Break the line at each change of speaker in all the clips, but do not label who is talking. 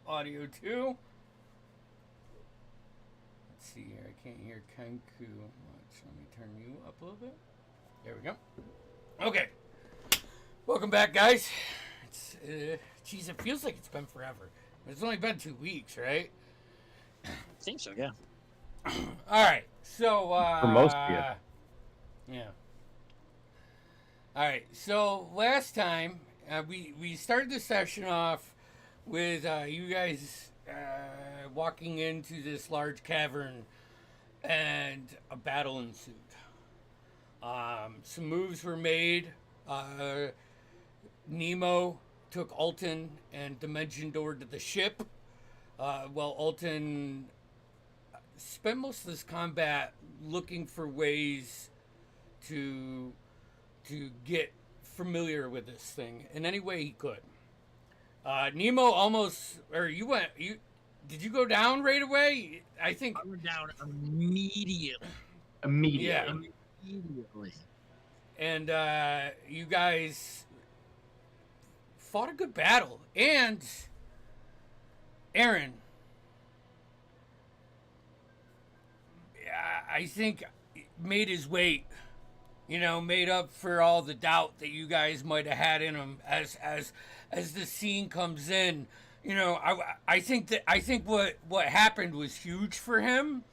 audio too. Let's see here. I can't hear Kanku much. Let me turn you up a little bit. There we go. Okay. Welcome back, guys. It's geez, it feels like it's been forever. It's only been 2 weeks, right?
I think so, yeah.
All right. So
For most of you.
yeah. All right. So last time we started the session off with you guys walking into this large cavern and a battle ensued. Some moves were made. Nemo took Alton and dimensioned over to the ship, while Alton spent most of this combat looking for ways to get familiar with this thing in any way he could. Nemo almost, or did you go down right away? I think
I went down immediately.
Yeah.
Immediately.
And you guys fought a good battle. And Aaron, I think, made his weight. Made up for all the doubt that you guys might have had in him as the scene comes in. I think what happened was huge for him.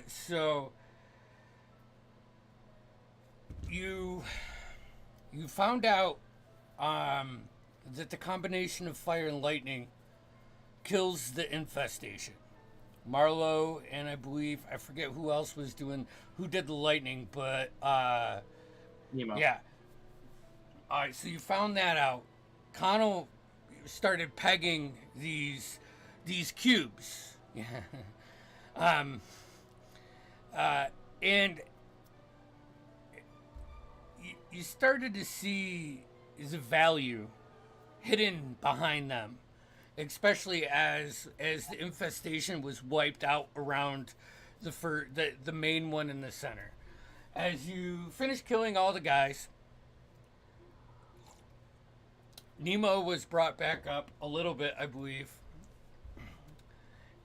So you found out that the combination of fire and lightning kills the infestation. Marlowe and I forget who else who did the lightning, but
Nemo.
yeah. All right, so you found that out. Connell started pegging these cubes. And you started to see the value hidden behind them, especially as the infestation was wiped out around the main one in the center. As you finished killing all the guys, Nemo was brought back up a little bit, I believe.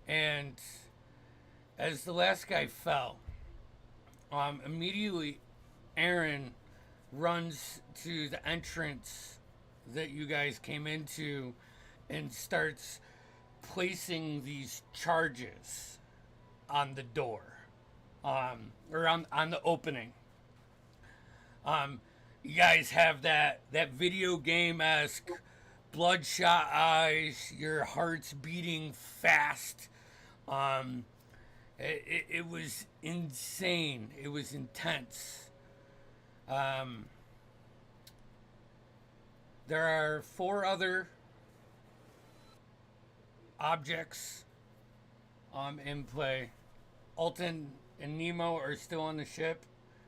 And as the last guy fell, immediately Aaron runs to the entrance that you guys came into and starts placing these charges on the door, or on the opening. You guys have that video game-esque bloodshot eyes, your heart's beating fast. It was insane. It was intense. There are 4 other objects in play. Alton and Nemo are still on the ship.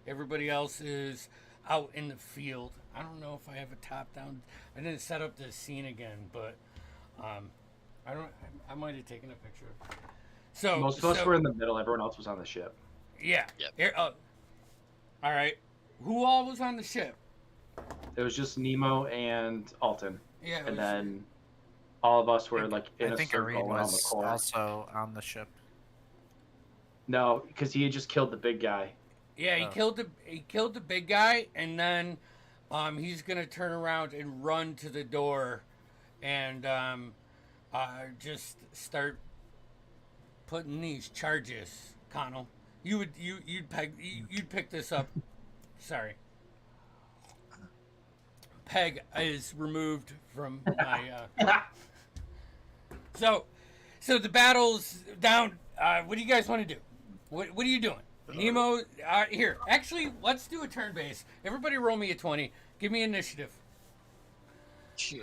Everybody else is out in the field. I don't know if I have a top down. I didn't set up this scene again, but I might have taken a picture. So
Most of us were in the middle. Everyone else was on the ship.
Yeah.
Yep.
All right. Who all was on the ship?
It was just Nemo and Alton.
Yeah.
And then all of us were in
I
a
think
circle
Irene
around the
was
core.
also on the ship.
No, because he had just killed the big guy.
Yeah, he killed the big guy, and then he's gonna turn around and run to the door, and just start putting these charges. Connell, you'd pick this up. Sorry, Peg is removed from my. So the battle's down. What do you guys want to do? What are you doing? Nemo, here. Actually, let's do a turn base. Everybody roll me a 20. Give me initiative.
Sure.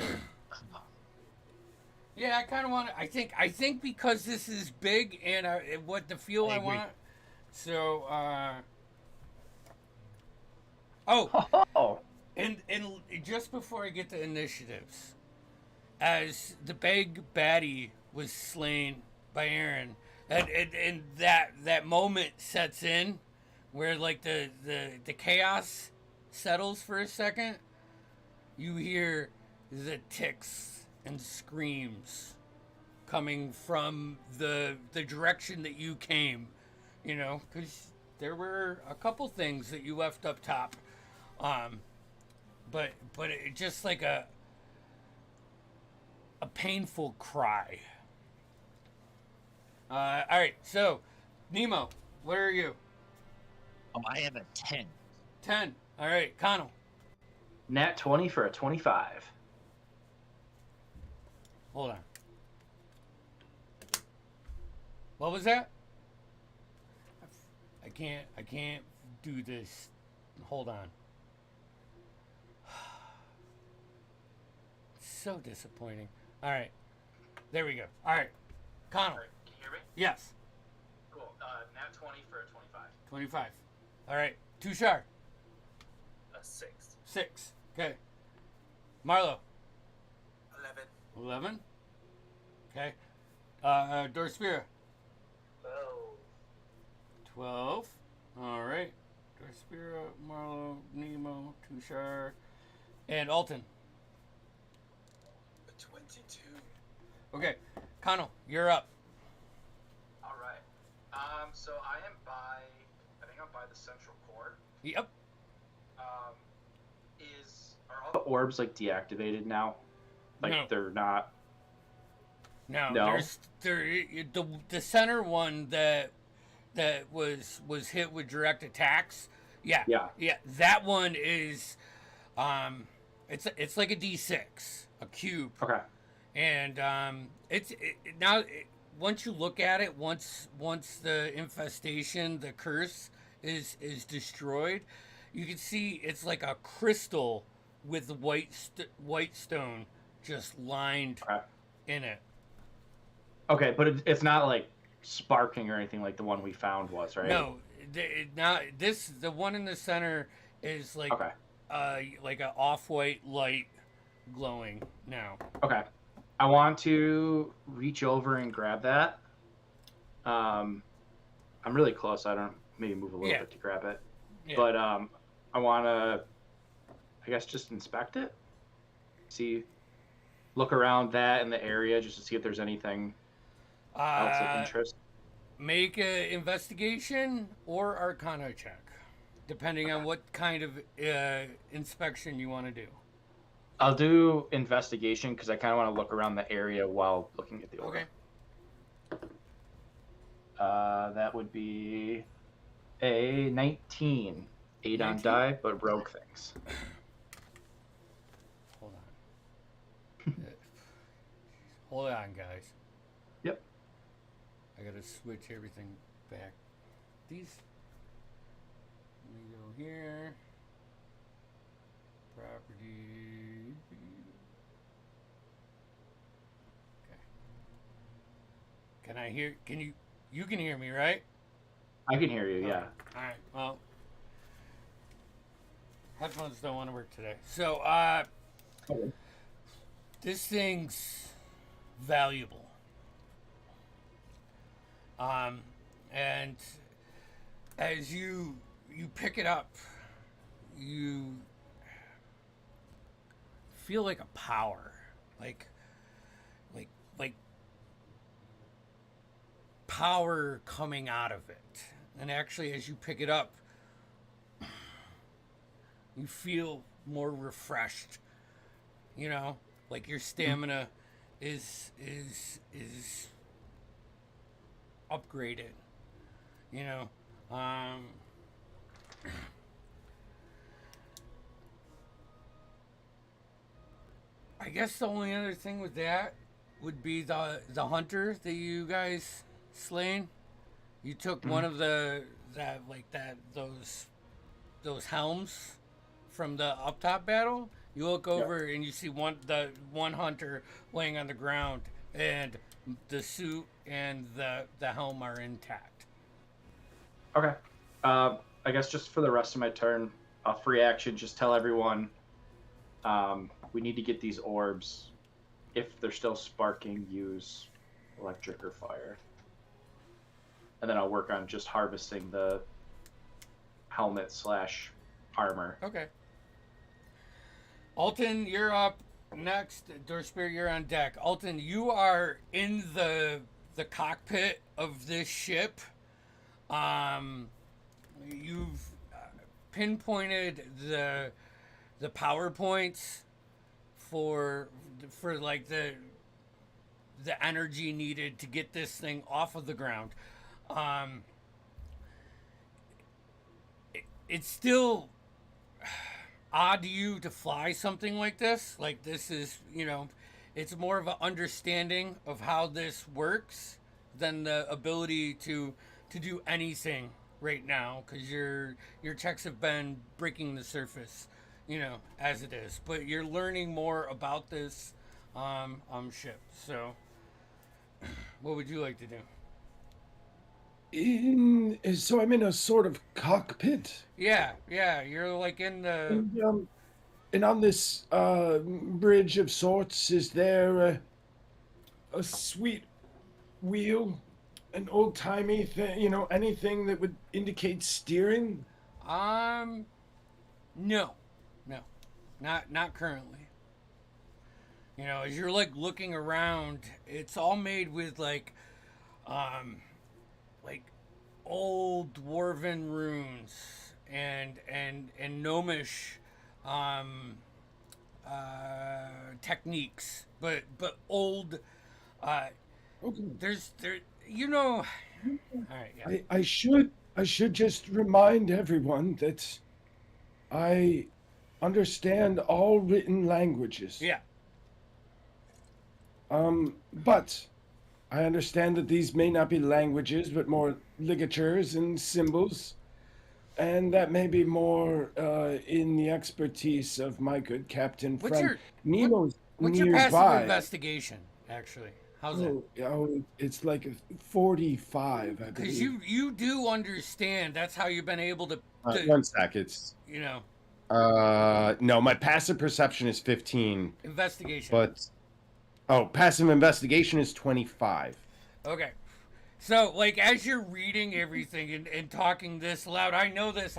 Yeah, I kind of want to. I think because this is big and what the feel I want. So,
Oh.
and just before I get to initiatives, as the big baddie was slain by Aaron, and that moment sets in, where like the chaos settles for a second. You hear the ticks and screams coming from the direction that you came, you know, because there were a couple things that you left up top, but it just like a painful cry. All right, so Nemo, where are you?
I have a 10.
10. All right, Connell.
Nat 20 for a 25.
Hold on. What was that? I can't do this. Hold on. So disappointing. All right. There we go. All right. Connell.
All right, can you hear me?
Yes.
Cool. Nat 20 for a 25.
25. All right. Tushar.
A 6.
6. Okay. Marlo.
11.
11. Okay. Dorspira. 12. All right. Dorspira, Marlo, Nemo, Tushar, and Alton.
A 22.
Okay. Connell, you're up.
All right. So I think I'm by the central core.
Yep.
Are all the orbs like deactivated now? Like
No.
they're not.
No,
No?
the center one that was hit with direct attacks. Yeah.
Yeah.
That one is it's like a D6, a cube.
Okay.
And once you look at it, once the infestation, the curse is destroyed, you can see it's like a crystal with white stone just lined
Okay.
in it.
Okay, but it's not like sparking or anything like the one we found was, right?
No, the one in the center is like
Okay.
like a off-white light glowing now.
Okay. I want to reach over and grab that. I'm really close. I don't maybe move a little bit to grab it.
Yeah.
But I want to, I guess, just inspect it. Look around that in the area just to see if there's anything else of interest.
Make an investigation or Arcana check, depending on what kind of inspection you want to do.
I'll do investigation because I kind of want to look around the area while looking at the orb.
Okay.
That would be a 19. 8 on
19?
die, but rogue things.
Hold on. Hold on, guys.
Yep.
I gotta switch everything back. These. Let me go here. Property. Okay. Can I hear? Can you? You can hear me, right?
I can hear you, yeah.
All right. Well, headphones don't want to work today. So,
Okay.
this thing's valuable. And as you pick it up, you feel like a power, like power coming out of it. And actually, as you pick it up, you feel more refreshed. You know, like your stamina is upgraded. You know, I guess the only other thing with that would be the hunter that you guys slain. You took one of those helms from the up top battle. You look over and you see the one hunter laying on the ground, and the suit and the helm are intact.
Okay. I guess just for the rest of my turn, a free action, just tell everyone we need to get these orbs. If they're still sparking, use electric or fire. And then I'll work on just harvesting the helmet / armor.
Okay. Alton, you're up. next, Dorspear, you're on deck. Alton, you are in the cockpit of this ship. You've pinpointed the power points for like the energy needed to get this thing off of the ground. Um, it's still odd to you to fly something like this. Like this is, it's more of an understanding of how this works than the ability to do anything right now because your checks have been breaking the surface, as it is. But you're learning more about this ship. So, what would you like to do?
So I'm in a sort of cockpit.
Yeah, you're like in the.
And on this bridge of sorts, is there a sweet wheel, an old timey thing? Anything that would indicate steering?
No, not currently. As you're like looking around, it's all made with like old dwarven runes and gnomish techniques, but old.
Okay.
All right, yeah.
I should just remind everyone that I understand all written languages.
Yeah.
But I understand that these may not be languages, but more ligatures and symbols, and that may be more in the expertise of my good captain friend Nemo's
What's
nearby.
your passive investigation, actually? How's it?
It's like a 45, I
Because
believe.
you do understand. That's how you've been able to
1 sec. It's no, my passive perception is 15,
investigation.
but passive investigation is 25.
Okay. So, like, as you're reading everything and talking this loud, I know this,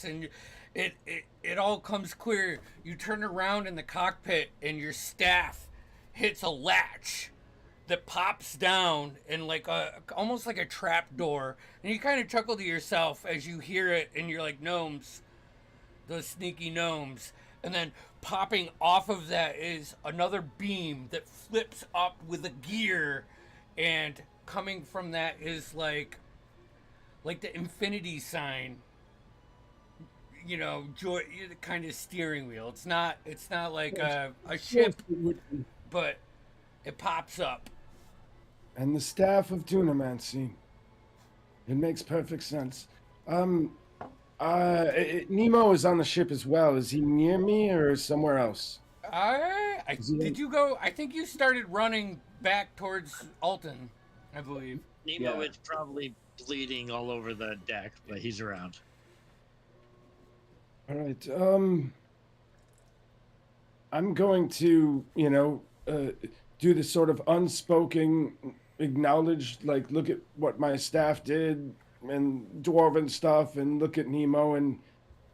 and it all comes clear. You turn around in the cockpit, and your staff hits a latch that pops down and like almost like a trap door, and you kind of chuckle to yourself as you hear it, and you're like, gnomes, those sneaky gnomes. And then popping off of that is another beam that flips up with a gear, and coming from that is like the infinity sign, joy kind of steering wheel. It's not like a ship, but it pops up.
And the staff of Dunamancy. It makes perfect sense. Nemo is on the ship as well. Is he near me or somewhere else?
Did you go? I think you started running back towards Alton, I believe.
Nemo is probably bleeding all over the deck, but he's around.
All right. I'm going to, do this sort of unspoken, acknowledged, like, look at what my staff did and dwarven stuff, and look at Nemo and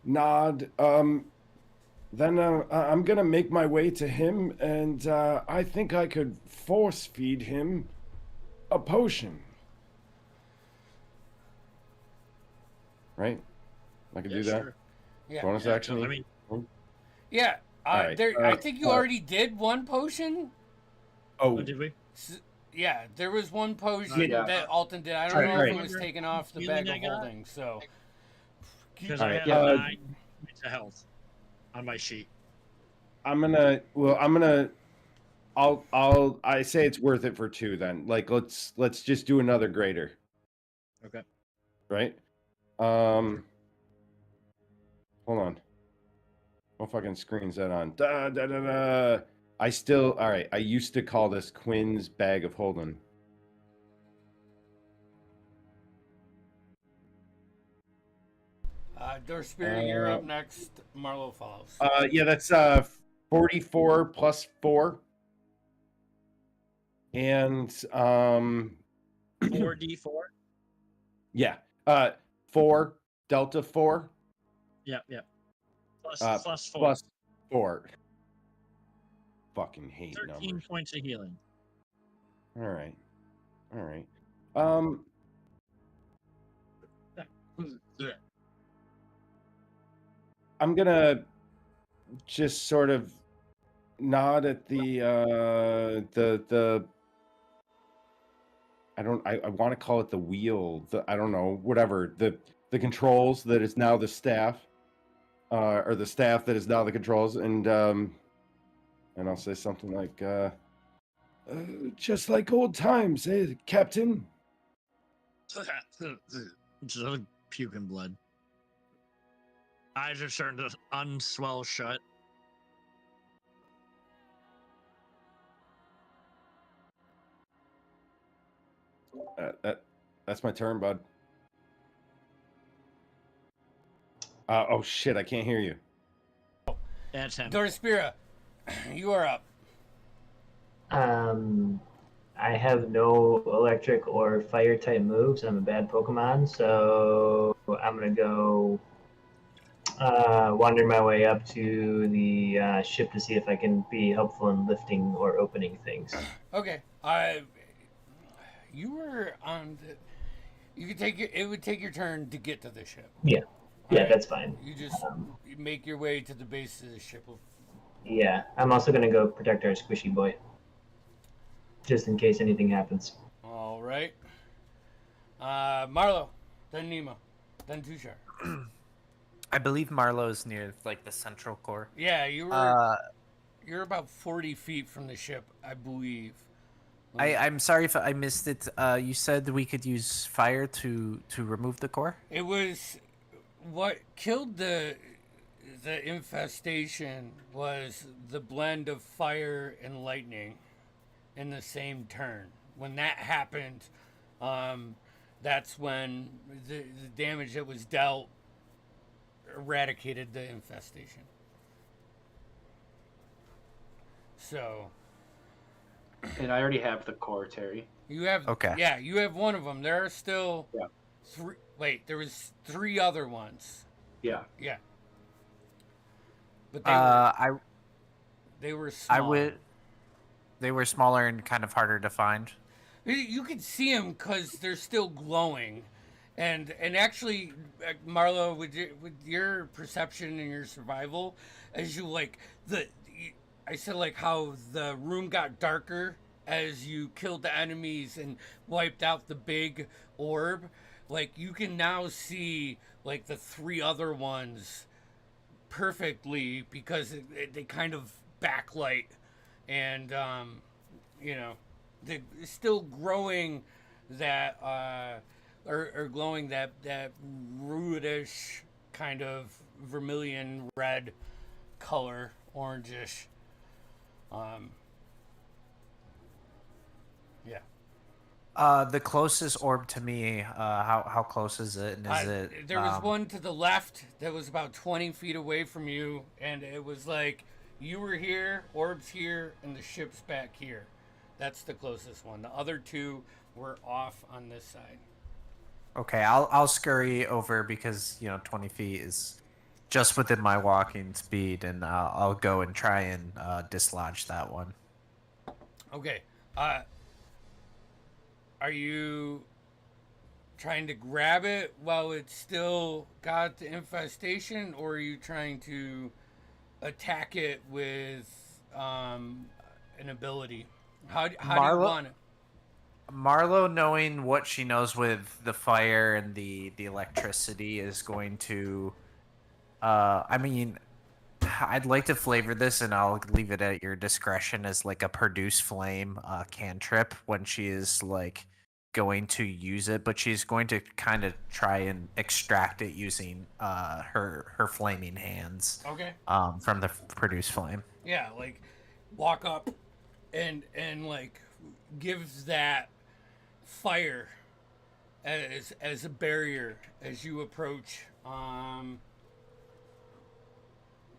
nod. Then I'm gonna make my way to him, and I think I could force feed him a potion. Right? I could do that.
Sure.
Yeah.
Bonus action.
I mean,
Yeah.
Alright,
I think you already did one potion.
what did we?
Yeah, there was one potion
Yeah.
that Alton did. I don't know if it was taken off the bag of
Feeling I got?
holding. So
Because
Alright,
I have 9 points of health on my sheet.
I say it's worth it for 2 then. Like, let's just do another greater.
Okay.
Right? Hold on. What fucking screen's that on? Alright, I used to call this Quinn's bag of holding.
Dorspear, you're up next. Marlo follows.
Yeah, that's 44 plus 4. And
4d4?
yeah. 4 delta 4
Yeah. Plus 4.
plus 4. fucking hate
13
numbers.
points of healing.
All right. I'm gonna just sort of nod at the I want to call it the wheel, I don't know, whatever, the controls that is now the staff, or the staff that is now the controls, and I'll say something like just like old times, eh, Captain?
Just puking blood. Eyes are starting to unswell shut.
That's my turn, bud. Oh shit, I can't hear you.
That's him.
Dorspira, you are up.
I have no electric or fire type moves. I'm a bad Pokemon, so I'm gonna go wander my way up to the ship to see if I can be helpful in lifting or opening things.
Okay. You were on the. You could take it would take your turn to get to the ship.
Yeah,
Alright?
that's fine.
You just you make your way to the base of the ship.
Yeah, I'm also gonna go protect our squishy boy, just in case anything happens.
All right. Marlo, then Nemo, then Tushar.
I believe Marlowe's near like the central core.
Yeah, you're about 40 feet from the ship, I believe.
I'm sorry if I missed it. You said we could use fire to remove the core.
It was what killed the infestation was the blend of fire and lightning in the same turn. When that happened, that's when the damage that was dealt eradicated the infestation. So.
And I already have the core, Terry.
You have
Okay.
Yeah, you have one of them. There are still
Yeah.
three. Wait, there was 3 other ones.
Yeah.
Yeah. But they were small.
They were smaller and kind of harder to find.
You can see them because they're still glowing, and actually, Marlo, with your perception and your survival, as you I said like how the room got darker as you killed the enemies and wiped out the big orb. Like you can now see like the 3 other ones perfectly because they kind of backlight, and they're still growing that or glowing that rudish kind of vermilion red color, orangish. Yeah.
The closest orb to me, how close is it? And is it?
There was one to the left that was about 20 feet away from you, and it was like you were here, orb's here, and the ship's back here. That's the closest one. The other 2 were off on this side.
Okay, I'll scurry over because 20 feet is just within my walking speed, and I'll go and try and dislodge that one.
Okay. Are you trying to grab it while it's still got the infestation, or are you trying to attack it with an ability? How do you want it?
Marlo, knowing what she knows with the fire and the electricity, is going to. I'd like to flavor this, and I'll leave it at your discretion as like a produce flame cantrip when she is like going to use it, but she's going to kind of try and extract it using her flaming hands.
Okay.
From the produce flame.
Yeah, like walk up and like gives that fire as a barrier as you approach.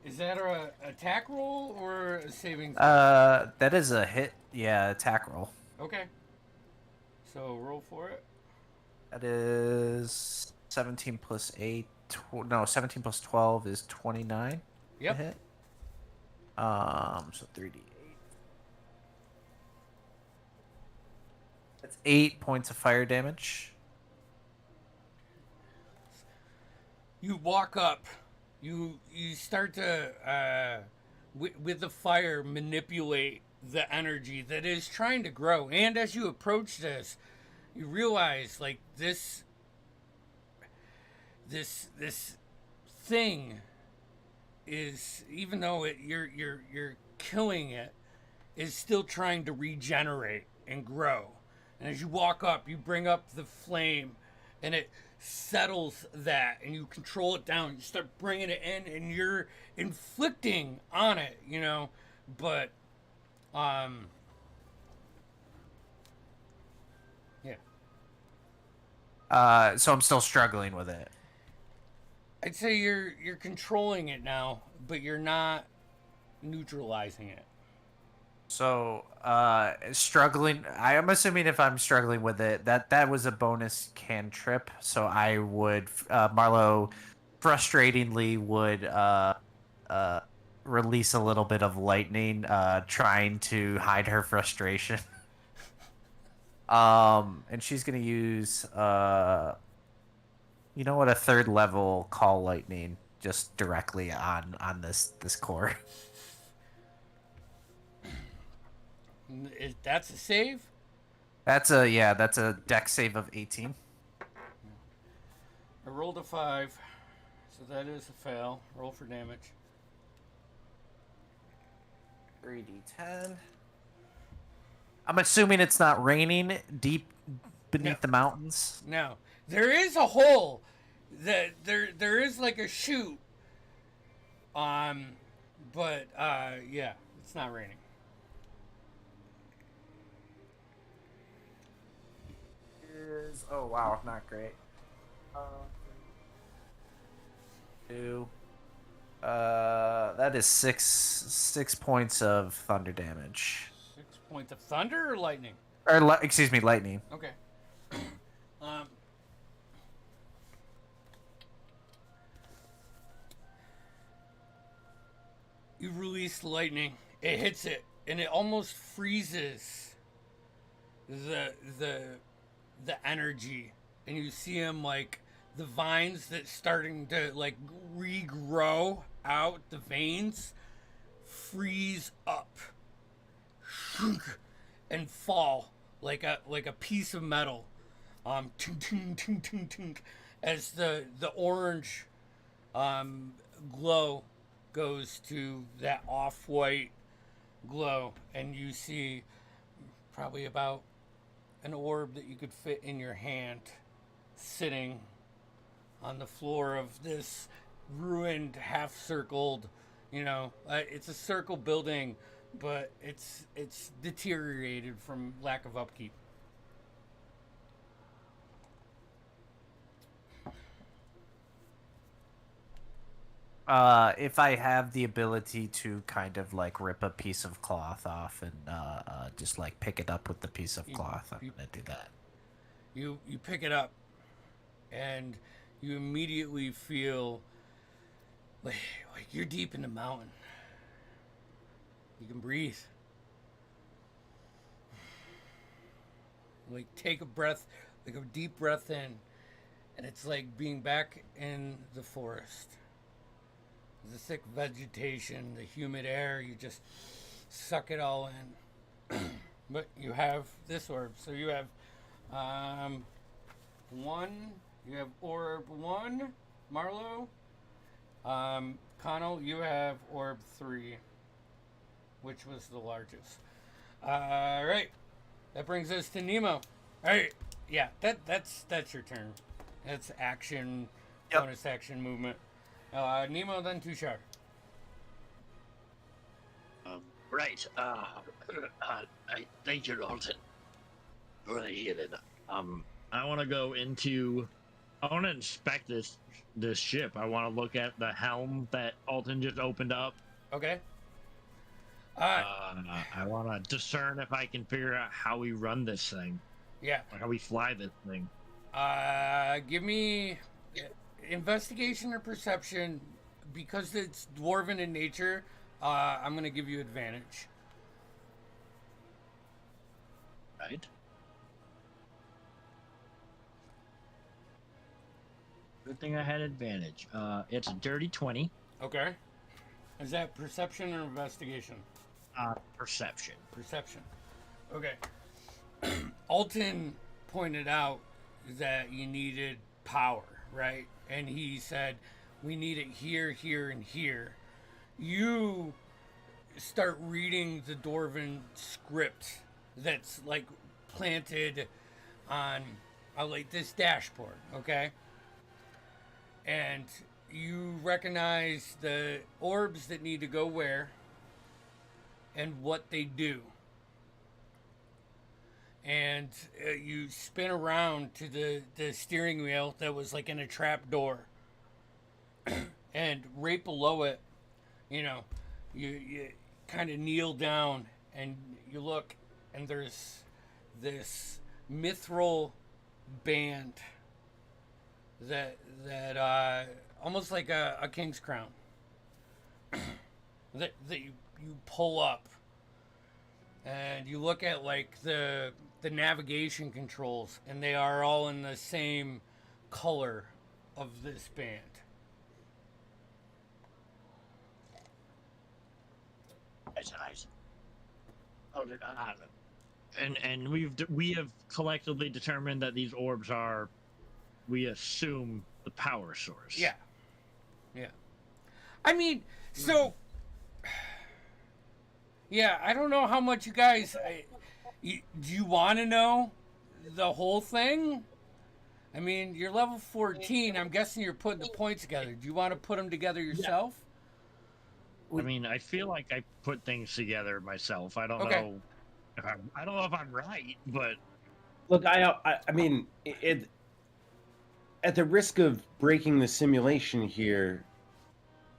Is that a attack roll or a saving throw?
That is a hit. Yeah, attack roll.
Okay. So roll for it.
That is 17 plus 8. 17 plus 12 is 29.
Yep.
To hit. So 3d8. That's 8 points of fire damage.
You walk up. You start to with the fire manipulate the energy that is trying to grow. And as you approach this, you realize like this thing is, even though you're killing it, is still trying to regenerate and grow. And as you walk up, you bring up the flame, and it settles that, and you control it down. You start bringing it in, and you're inflicting on it, But, yeah.
So I'm still struggling with it.
I'd say you're controlling it now, but you're not neutralizing it.
So, struggling. I am assuming if I'm struggling with it, that was a bonus cantrip. So I would, Marlo, frustratingly would release a little bit of lightning, trying to hide her frustration. And she's gonna use, a third level call lightning just directly on this core.
That's a save?
That's a dex save of 18.
I rolled a 5, so that is a fail. Roll for damage.
3d10. I'm assuming it's not raining deep beneath the mountains.
No. There is a hole. There is like a chute. But yeah, it's not raining.
Oh wow, not great. 2. That is six points of thunder damage.
6 points of thunder or lightning?
Or excuse me, lightning.
Okay. You release lightning. It hits it, and it almost freezes the energy, and you see him like the vines that starting to like regrow out the veins freeze up and fall like a piece of metal, as the orange glow goes to that off-white glow, and you see probably about an orb that you could fit in your hand sitting on the floor of this ruined, half-circled, it's a circle building, but it's deteriorated from lack of upkeep.
If I have the ability to kind of like rip a piece of cloth off and just like pick it up with the piece of cloth, I'm gonna do that.
You pick it up, and you immediately feel like you're deep in the mountain. You can breathe. Like take a breath, like a deep breath in, and it's like being back in the forest. The thick vegetation, the humid air, you just suck it all in. But you have this orb, so you have one. You have orb 1, Marlo. Connell, you have orb 3, which was the largest. All right, that brings us to Nemo. All right, yeah, that's your turn. That's action, bonus action movement. Nemo, then Tushar.
Right. I thank you, Dalton, for the healing. I want to go into. I want to inspect this ship. I want to look at the helm that Alton just opened up.
Okay.
I want to discern if I can figure out how we run this thing.
Yeah.
Or how we fly this thing.
Give me investigation or perception. Because it's dwarven in nature, I'm going to give you advantage.
Right. Good thing I had advantage. It's a dirty 20.
Okay. Is that perception or investigation?
Perception.
Perception. Okay. Alton pointed out that you needed power, right? And he said, we need it here, here, and here. You start reading the Dwarven script that's like planted on like this dashboard, okay? And you recognize the orbs that need to go where and what they do. And you spin around to the steering wheel that was like in a trap door. And right below it, you know, you kind of kneel down and you look, and there's this mithril band that almost like a king's crown that you pull up, and you look at like the navigation controls, and they are all in the same color of this band.
Nice. Oh, and we have collectively determined that these orbs are, we assume, the power source.
Yeah. I mean, so yeah, I don't know how much you guys. Do you want to know the whole thing? I mean, you're level 14. I'm guessing you're putting the points together. Do you want to put them together yourself?
I mean, I feel like I put things together myself. I don't
Okay.
know if I don't know if I'm right, but
Look, I mean, it. At the risk of breaking the simulation here,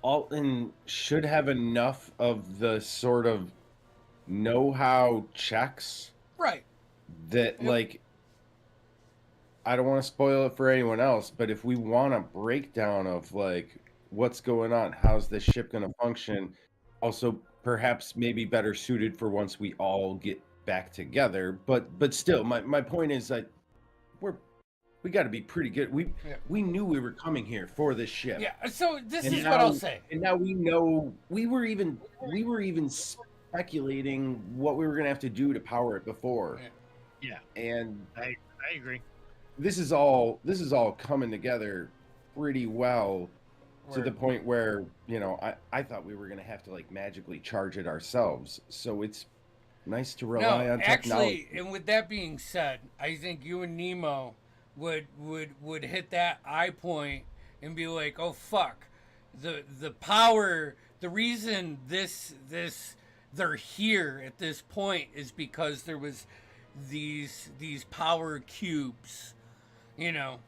Alton should have enough of the sort of know-how checks
Right.
that,
Yep.
like, I don't want to spoil it for anyone else, but if we want a breakdown of, like, what's going on, how's this ship going to function, also perhaps maybe better suited for once we all get back together. But still, my point is that we got to be pretty good. We knew we were coming here for this ship.
Yeah. So this
And
is
now-
what I'll say.
And now we know we were even speculating what we were going to have to do to power it before.
yeah,
And
I agree.
this is all coming together pretty well to
Word.
the point where, you know, I thought we were going to have to like magically charge it ourselves. So it's nice to rely on technology.
Actually, and with that being said, I think you and Nemo would hit that eye point and be like, oh fuck, the power, the reason this they're here at this point is because there was these power cubes, you know.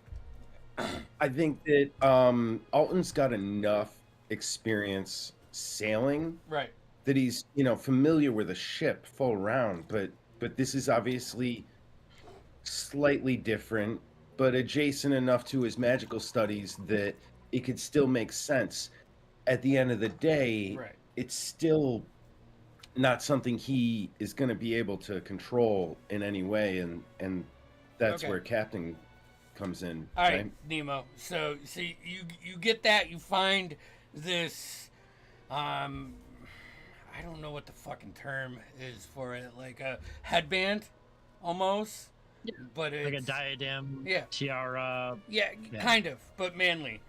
I think that Alton's got enough experience sailing
Right.
that he's, you know, familiar with a ship full round, but this is obviously slightly different, but adjacent enough to his magical studies that it could still make sense. At the end of the day,
Right.
it's still not something he is going to be able to control in any way, and that's
Okay.
where Captain comes in.
All right, Nemo. So you get that, you find this I don't know what the fucking term is for it, like a headband almost.
Yeah.
But it's
Like a diadem,
Yeah.
tiara.
Yeah,
Yeah.
kind of, but manly.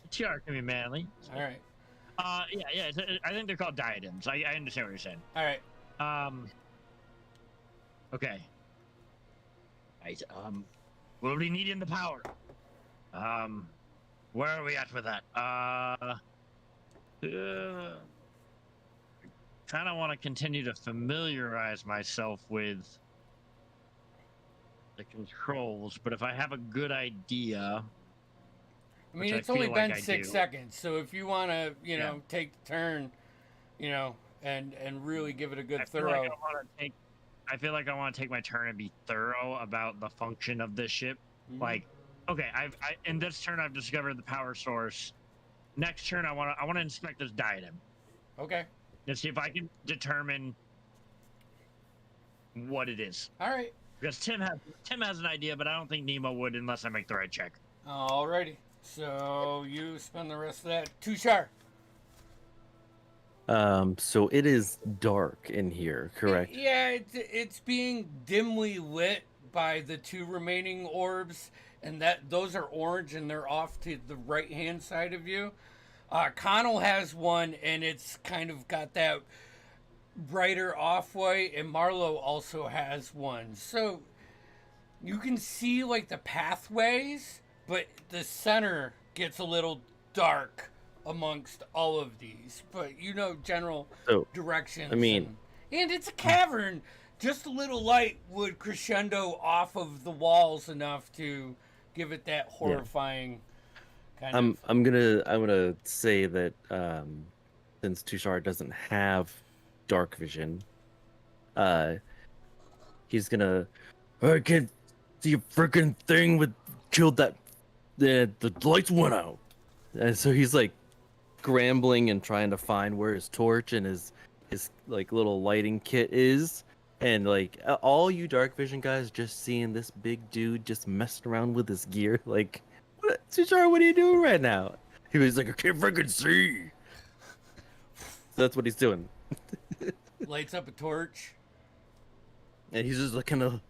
Tiara can be manly.
All right.
Yeah. I think they're called diadems. I understand what you're saying.
All right.
Okay. Right. What do we need in the power? Where are we at with that? Kind of want to continue to familiarize myself with the controls, but if I have a good idea,
I mean,
which I
it's only
feel
been
like I
6
do.
seconds, so if you want to, you know, take the turn, you know, and really give it a good
I feel
thorough.
like I feel like I want to take my turn and be thorough about the function of this ship.
Mhm.
Like, okay, in this turn I've discovered the power source. Next turn I want to inspect this diadem
Okay.
and see if I can determine what it is.
All right.
Because Tim has an idea, but I don't think Nemo would unless I make the right check.
Alrighty. So you spend the rest of that. Tushar.
So it is dark in here, correct?
Yeah, it's being dimly lit by the two remaining orbs, and that those are orange, and they're off to the right hand side of you. Connell has one, and it's kind of got that brighter off white, and Marlowe also has one. So you can see like the pathways, but the center gets a little dark amongst all of these. But you know general
So,
directions.
I mean-
and it's a cavern. Just a little light would crescendo off of the walls enough to give it that horrifying kind of.
I'm gonna say that since Tushar doesn't have dark vision, he's gonna. I can't see a freaking thing with killed that. The lights went out, and so he's like scrambling and trying to find where his torch and his like little lighting kit is. And like all you dark vision guys just seeing this big dude just messing around with his gear, like, what, Tushar, what are you doing right now? He was like, I can't freaking see. So that's what he's doing,
Lights up a torch.
and he's just like kind of.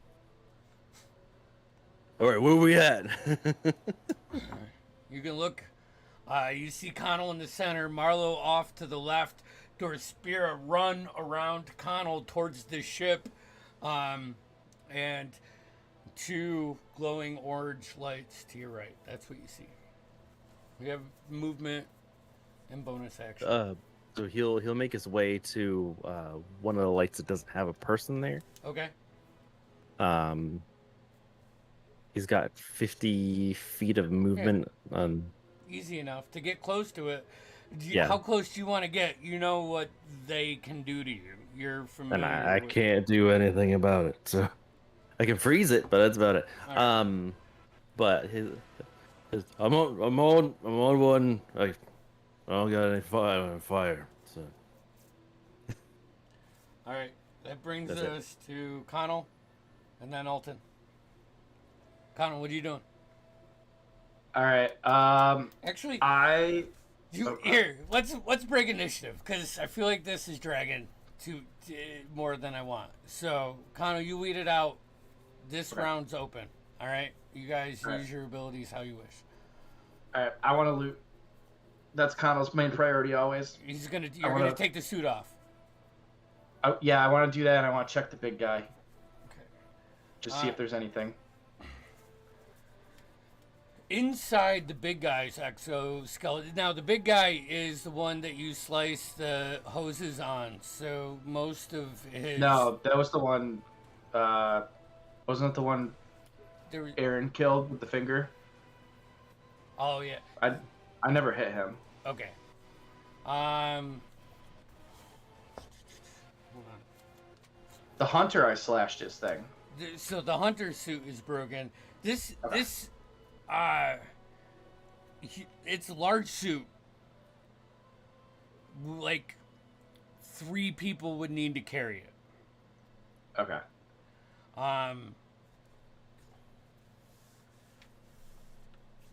All right, where we at?
You can look. You see Connell in the center, Marlowe off to the left. Dorspira run around Connell towards the ship, and two glowing orange lights to your right. That's what you see. We have movement and bonus action.
So he'll make his way to one of the lights that doesn't have a person there.
Okay.
He's got 50 feet of movement.
Easy enough to get close to it.
Yeah.
How close do you want to get? You know what they can do to you. You're familiar.
And I
with
can't do anything about it. So I can freeze it, but that's about it.
All right.
But I'm on one. I don't got any fire. So
All right. That brings
That's it.
us to Connell, and then Alton. Connell, what are you doing?
All right.
Actually,
I
here. Let's break initiative because I feel like this is dragging to more than I want. So, Connell, you lead it out. This round's open. All right. You guys
All right.
use your abilities how you wish.
all right. I want to loot. That's Connell's main priority always.
You're gonna take the suit off.
Yeah, I want to do that, and I want to check the big guy.
Okay.
Just see if there's anything.
Inside the big guy's exoskeleton. Now, the big guy is the one that you slice the hoses on. So most of his.
No, that was the one. Wasn't it the one
There was,
Aaron killed with the finger?
oh yeah.
I never hit him.
Okay. Hold on.
The hunter, I slashed his thing.
So the hunter suit is broken. This
Okay.
it's a large suit. Like 3 people would need to carry it.
Okay.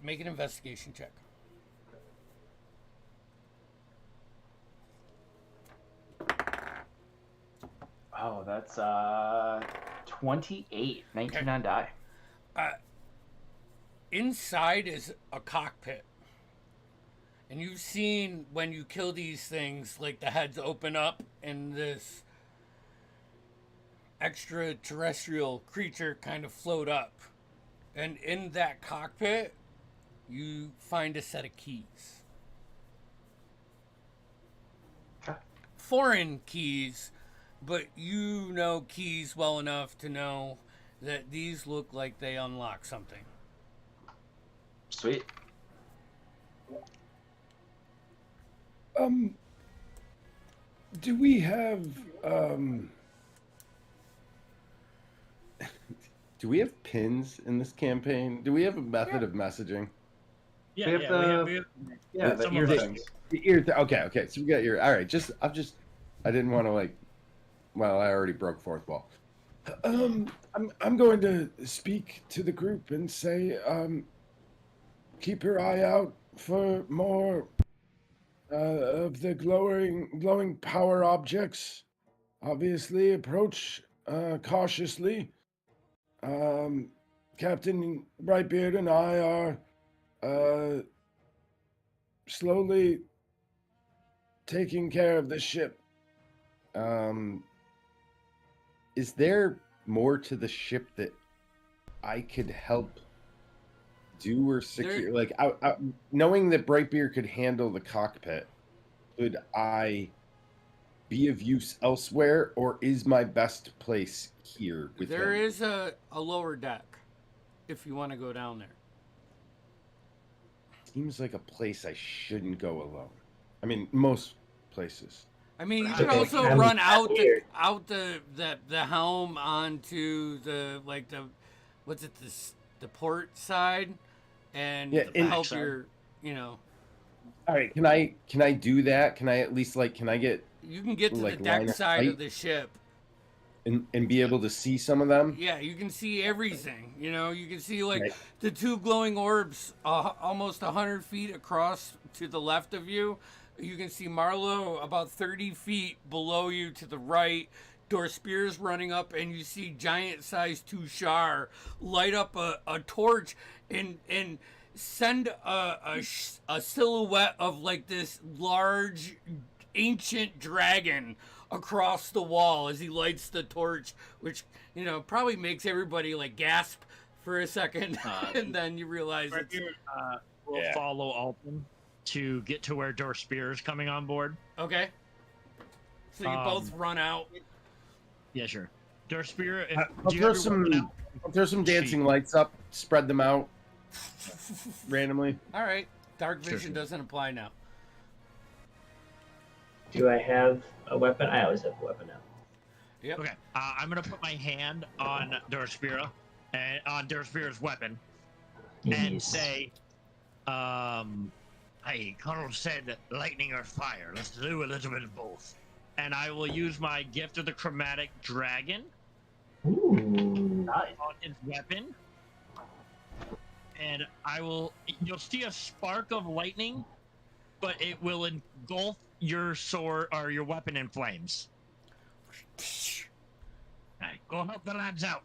Make an investigation check.
Oh, that's 28. 19 on die.
Inside is a cockpit. And you've seen when you kill these things, like the heads open up and this extraterrestrial creature kind of float up. And in that cockpit, you find a set of keys.
Okay.
Foreign keys, but you know keys well enough to know that these look like they unlock something.
Sweet.
Do we have do we have pins in this campaign? Do we have a method of messaging?
Yeah,
We have
yeah,
the-
we have
Yeah, the
some
ear
of those.
things.
The ear okay. So we got ear. All right, I didn't want to I already broke fourth wall. I'm going to speak to the group and say, keep your eye out for more of the glowing power objects. Obviously, approach cautiously. Captain Brightbeard and I are slowly taking care of the ship.
Is there more to the ship that I could help do or secure? Like, knowing that Brightbeard could handle the cockpit, could I be of use elsewhere, or is my best place here with
There
him?
is a lower deck if you want to go down there.
Seems like a place I shouldn't go alone. I mean, most places.
I mean, you can
Okay,
also
I'm
run out
here.
the helm onto the what's it, the port side, and
Yeah,
help
side.
your
All right, can I do that? Can I at least can I get
you can get to
like,
the deck
line of
side of
sight?
the ship.
and be able to see some of them?
Yeah, you can see everything. You can see like
Right.
the two glowing orbs almost 100 feet across to the left of you. You can see Marlowe about 30 feet below you to the right. Dorspears running up, and you see giant-sized Tushar light up a torch and send a silhouette of like this large ancient dragon across the wall as he lights the torch, which probably makes everybody like gasp for a second, and then you realize it's
We'll
Yeah.
follow Alton to get to where Dorspear is coming on board.
okay. So you both run out.
Yeah, sure. Dorspear,
I'll
do you
throw
have your weapon out?
some dancing lights up, spread them out randomly.
All right. Dark
Sure,
vision
sure.
doesn't apply now.
Do I have a weapon? I always have a weapon now.
Yep.
Okay, I'm gonna put my hand on Dorspira and on Dorspira's weapon and
Yes.
say, "Hey, Carl said lightning or fire. Let's do a little bit of both." And I will use my gift of the chromatic dragon
Ooh.
on his weapon, and you'll see a spark of lightning, but it will engulf your sword or your weapon in flames. Alright, go help the lads out.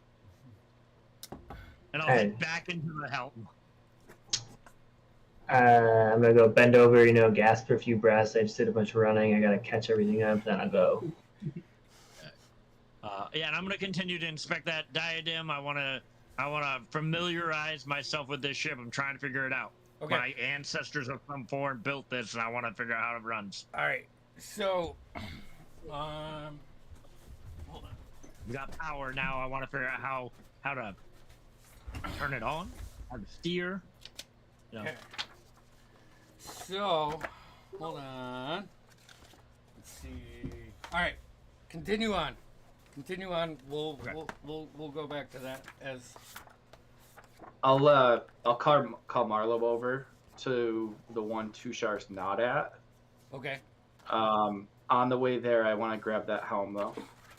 And I'll head back into the helm.
I'm gonna go bend over, gasp for a few breaths. I just did a bunch of running. I gotta catch everything up, then I'll go.
Yeah, and I'm gonna continue to inspect that diadem. I wanna familiarize myself with this ship. I'm trying to figure it out.
Okay.
My ancestors have come forward and built this, and I want to figure out how it runs.
All right. So, hold on.
We got power now. I want to figure out how to turn it on, how to steer.
Okay. So, hold on. Let's see. All right. Continue on. We'll go back to that as.
I'll call Marlowe over to the one Tushar's not at.
Okay.
On the way there, I want to grab that helm though,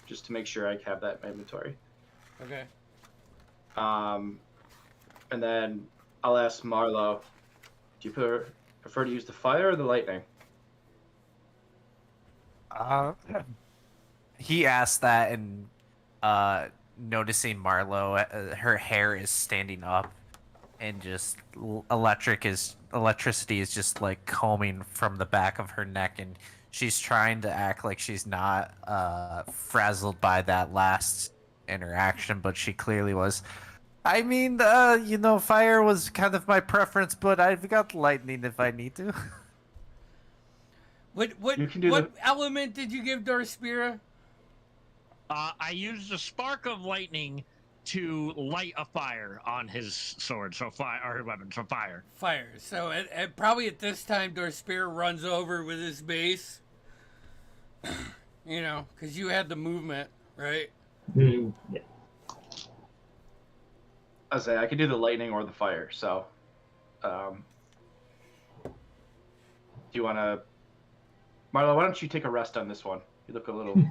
just to make sure I have that in my inventory.
Okay.
And then I'll ask Marlowe, do you prefer to use the fire or the lightning?
He asked that, and noticing Marlowe, her hair is standing up, and just electricity is just like combing from the back of her neck, and she's trying to act like she's not frazzled by that last interaction, but she clearly was. I mean, fire was kind of my preference, but I've got lightning if I need to.
What
You can do
what element did you give Dorspira?
I used a spark of lightning to light a fire on his sword, so fire, or his weapon, so fire.
Fire. So probably at this time, Dorspira runs over with his base. Because you had the movement, right?
Yeah.
I say I could do the lightning or the fire. So, do you want to, Marlo? Why don't you take a rest on this one? You look a little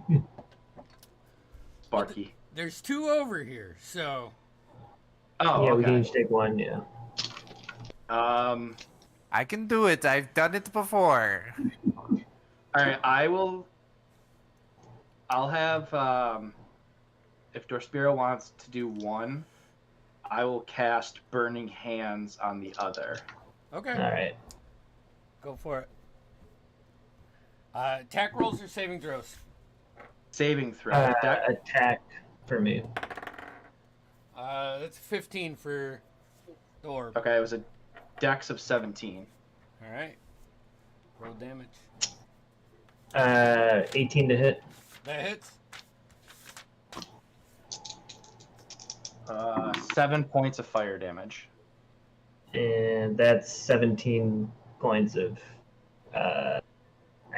sparky.
There's two over here, so.
Oh,
Yeah, we can
okay.
each take one, yeah.
Um.
I can do it. I've done it before.
All right. I'll have. If Dorspiro wants to do one, I will cast Burning Hands on the other.
Okay.
All right.
Go for it. Attack rolls or saving throws?
Saving throw.
Attack for me.
That's 15 for the orb.
Okay, it was a dex of 17.
All right. Roll damage.
18 to hit.
That hits.
7 points of fire damage.
And that's 17 points of, I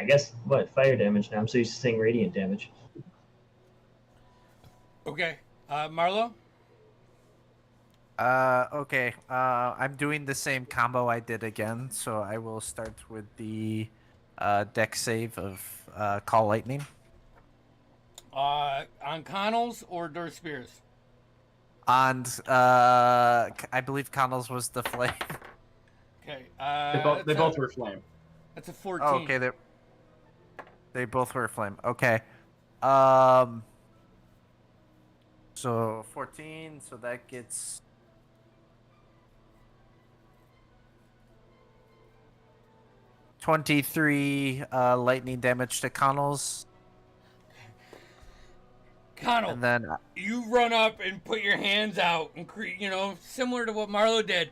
guess, fire damage now. I'm so used to saying radiant damage.
Okay. Marlo?
Okay. I'm doing the same combo I did again, so I will start with the deck save of Call Lightning.
On Connell's or Dorspier's?
And I believe Connell's was the flame.
Okay.
They both were flame.
That's a 14.
Oh, okay, they both were flame. Okay. So 14, so that gets 23 lightning damage to Connell's.
Connell,
And then
you run up and put your hands out and similar to what Marlo did,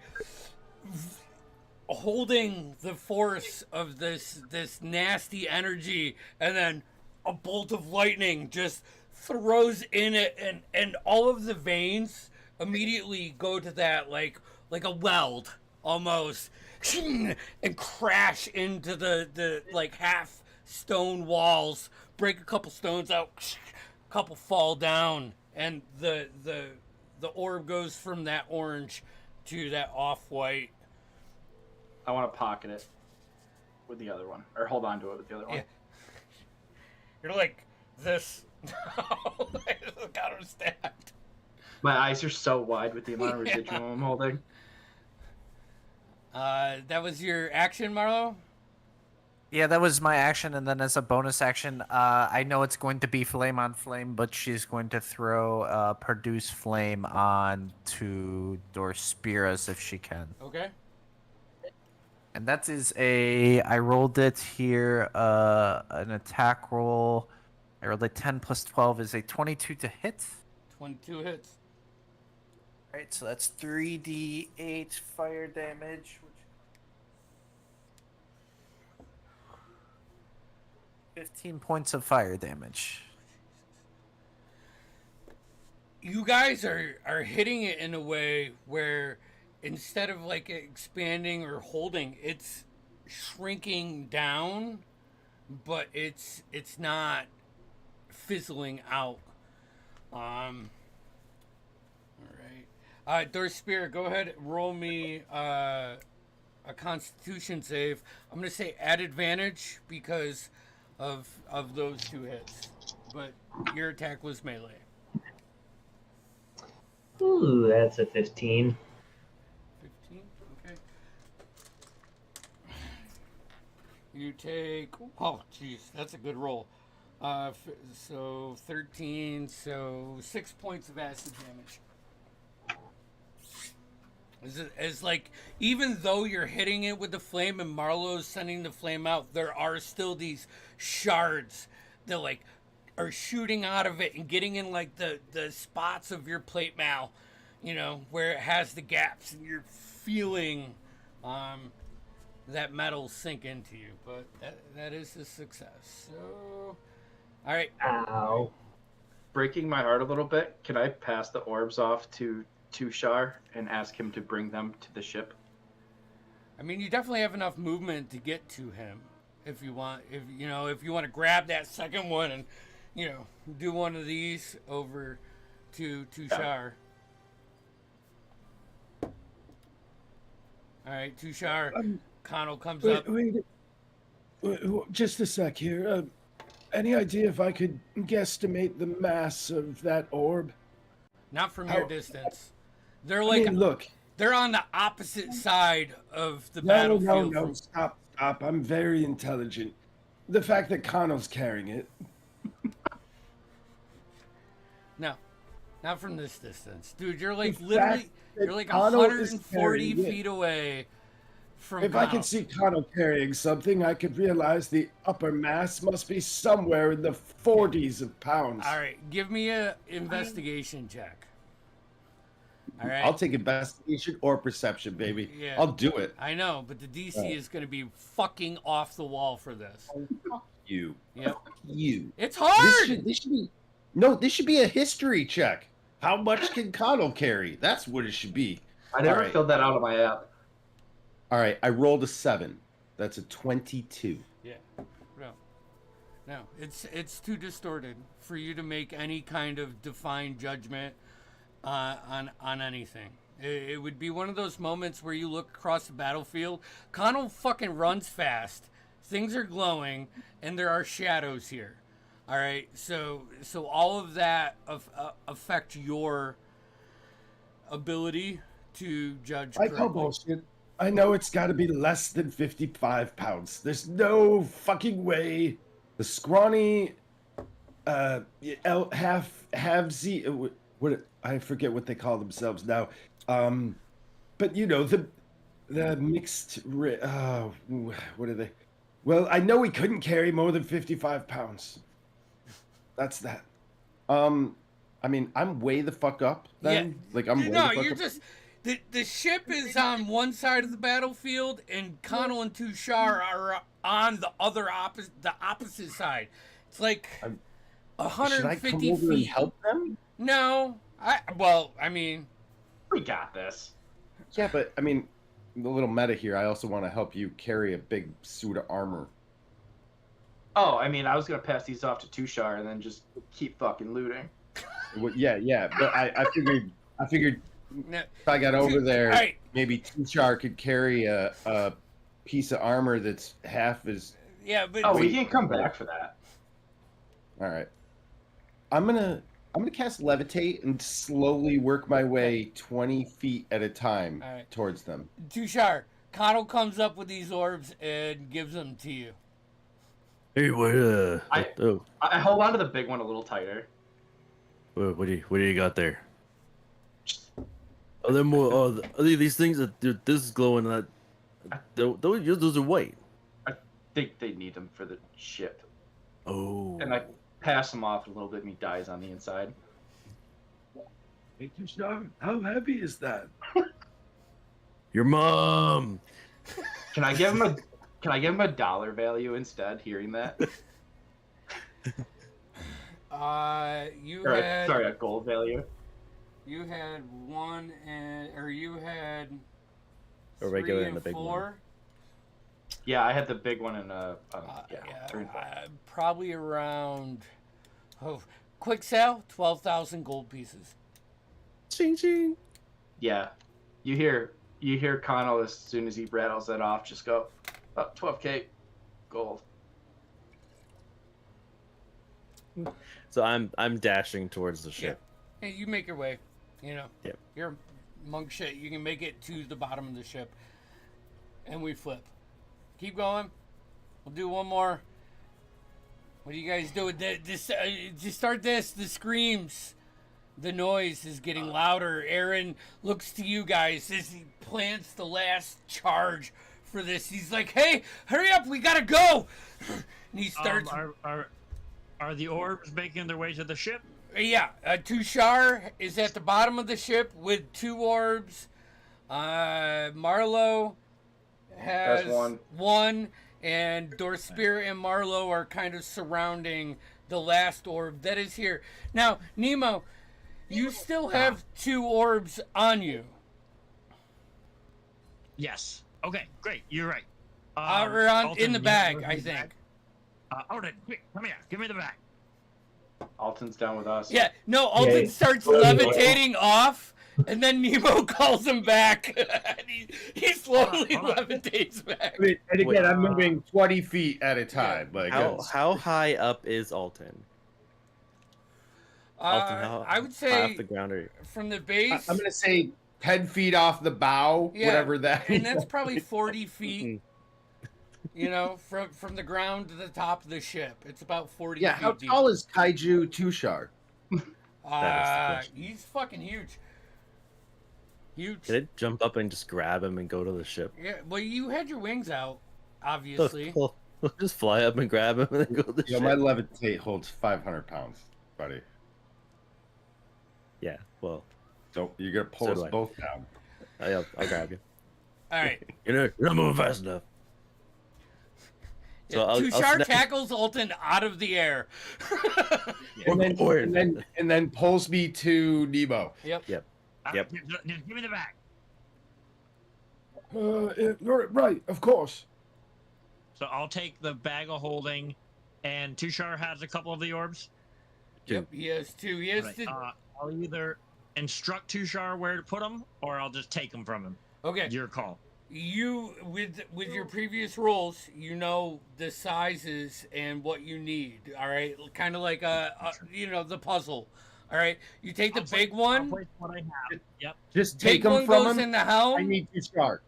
holding the force of this nasty energy, and then a bolt of lightning just throws in it, and all of the veins immediately go to that like a weld almost, and crash into the like half stone walls, break a couple stones out, couple fall down, and the orb goes from that orange to that off-white.
I want to pocket it with the other one, or hold on to it with the other one.
Yeah. You're like this. Got him stabbed.
My eyes are so wide with the amount of residual I'm holding.
That was your action, Marlo?
yeah, that was my action, and then as a bonus action, I know it's going to be flame on flame, but she's going to throw produce flame on to Dorspiras if she can.
Okay.
And that is I rolled it here, an attack roll. I rolled a 10 plus 12 is a 22 to hit.
22 hits.
Right, so that's 3d8 fire damage. 15 points of fire damage.
You guys are hitting it in a way where instead of like expanding or holding, it's shrinking down, but it's not fizzling out. All right. Dorspira, go ahead, roll me a Constitution save. I'm gonna say at advantage because of those two hits, but your attack was melee.
Ooh, that's a 15.
15. Okay. You take. Oh, jeez, that's a good roll. So 13. So 6 points of acid damage. It's like, even though you're hitting it with the flame and Marlowe's sending the flame out, there are still these shards that like are shooting out of it and getting in like the spots of your plate mail, where it has the gaps, and you're feeling that metal sink into you. But that is a success. So, all right.
Ow.
Breaking my heart a little bit, can I pass the orbs off to Tushar and ask him to bring them to the ship?
I mean, you definitely have enough movement to get to him if you want. If you want to grab that second one and do one of these over to Tushar. All right, Tushar. Connell comes up.
Wait, just a sec here. Any idea if I could guesstimate the mass of that orb?
Not from your distance. They're like,
look,
They're on the opposite side of the
No,
battlefield.
no, stop. I'm very intelligent. The fact that Connell's carrying it.
No, not from this distance, dude. You're like
The
literally,
fact that
you're like
Connell is
140
carrying it.
feet away from.
If I could see Connell carrying something, I could realize the upper mass must be somewhere in the 40s of pounds.
All right, give me a investigation check. All right.
I'll take investigation or perception, baby.
Yeah.
I'll do it.
I know, but the DC is going to be fucking off the wall for this.
You.
Yep.
You.
It's hard.
This should be a history check. How much can Connell carry? That's what it should be.
I never
All right.
filled that out of my app.
All right, I rolled a 7. That's a 22.
Yeah. No, it's too distorted for you to make any kind of defined judgment on anything. It would be one of those moments where you look across the battlefield. Connell fucking runs fast. Things are glowing, and there are shadows here. All right, so all of that affect your ability to judge.
I call bullshit. I know it's got to be less than 55 pounds. There's no fucking way. The scrawny, half-Z, what I forget what they call themselves now. But you know the mixed. What are they? Well, I know he couldn't carry more than 55 pounds. That's that. I mean, I'm way the fuck up then.
Yeah.
Like I'm.
No,
way the fuck
you're
up.
just. The ship is on one side of the battlefield, and Connell and Tushar are on the opposite side. It's like
Should I
150
come over and
feet.
help them?
No, I mean,
We got this.
Yeah, but I mean, the little meta here. I also want to help you carry a big suit of armor.
Oh, I mean, I was gonna pass these off to Tushar and then just keep fucking looting.
Well, yeah, but I figured
no.
if I got over there,
Right.
maybe Tushar could carry a piece of armor that's half as.
Yeah, but
Oh, we can come back for that.
All right, I'm gonna cast levitate and slowly work my way 20 feet at a time
All right.
towards them.
Tushar, Connell comes up with these orbs and gives them to you.
Hey, what?
I hold on to the big one a little tighter.
What do you got there? Are there more? Are these things that this is glowing? That those are white.
I think they need them for the ship.
Oh.
And I pass them off a little bit and he dies on the inside.
Hey, Tushar, how heavy is that?
Your mom.
Can I give him a dollar value instead, hearing that?
You
Or,
had
sorry, a gold value.
you had one or you had
A regular
3
and a big one.
4.
Yeah, I had the big one and
Yeah,
3 and 4.
probably around. Quick sale, 12,000 gold pieces.
Ching ching.
Yeah, you hear Connell as soon as he rattles that off, just go, oh, 12K gold.
So I'm dashing towards the ship.
Hey, you make your way. You know.
Yep.
You're monk shit. You can make it to the bottom of the ship, and we flip. Keep going. We'll do one more. What do you guys do? Just start this. The screams. The noise is getting louder. Aaron looks to you guys as he plants the last charge for this. He's like, "Hey, hurry up! We gotta go!" And he starts.
Are the orbs making their way to the ship?
Yeah, Tushar is at the bottom of the ship with 2 orbs. Marlowe has one, and Dorspir and Marlowe are kind of surrounding the last orb that is here. Now, Nemo, you still have 2 orbs on you.
Yes. Okay, great. You're right.
In the
Alton,
bag,
you-
I think.
Alton, quick, come here. Give me the bag.
Alton's down with us.
Yeah, no, Alton starts levitating off, and then Nemo calls him back. And he slowly levitates back.
And again, I'm moving 20 feet at a time. Like
How high up is Alton? Alton, how
I would
high
say
off the ground are you?
from the base.
I'm gonna say 10 feet off the bow,
Yeah,
whatever that.
and that's probably 40 feet. You know, from the ground to the top of the ship, it's about 40
Yeah,
feet
how
deep.
tall is Kaiju Tushar?
That is the question.
He's fucking huge. Huge.
Can I jump up and just grab him and go to the ship?
Yeah, well, you had your wings out,
So
obviously.
we'll just fly up and grab him and then go to the
Yo,
ship.
my levitate holds 500 pounds, buddy.
Yeah, well,
So you're gonna pull
So
us
do I.
both down.
I'll grab you.
All right.
You're not moving fast enough. So I'll
Tushar
snap-
tackles Alton out of the air.
And then pulls me to Nemo.
Yep.
Yep.
Just give me the back.
Right, of course.
So I'll take the bag of holding, and Tushar has a couple of the orbs.
Yep. He has two. He has
Right.
to.
I'll either instruct Tushar where to put them, or I'll just take them from him.
Okay.
Your call.
You with your previous rolls, you know the sizes and what you need. All right, kind of like the puzzle. All right, you take the
I'll
big
place
one.
what I have. Yep.
Just
Big
take them
one
from
goes
him.
in the
I
helm.
need Tushar.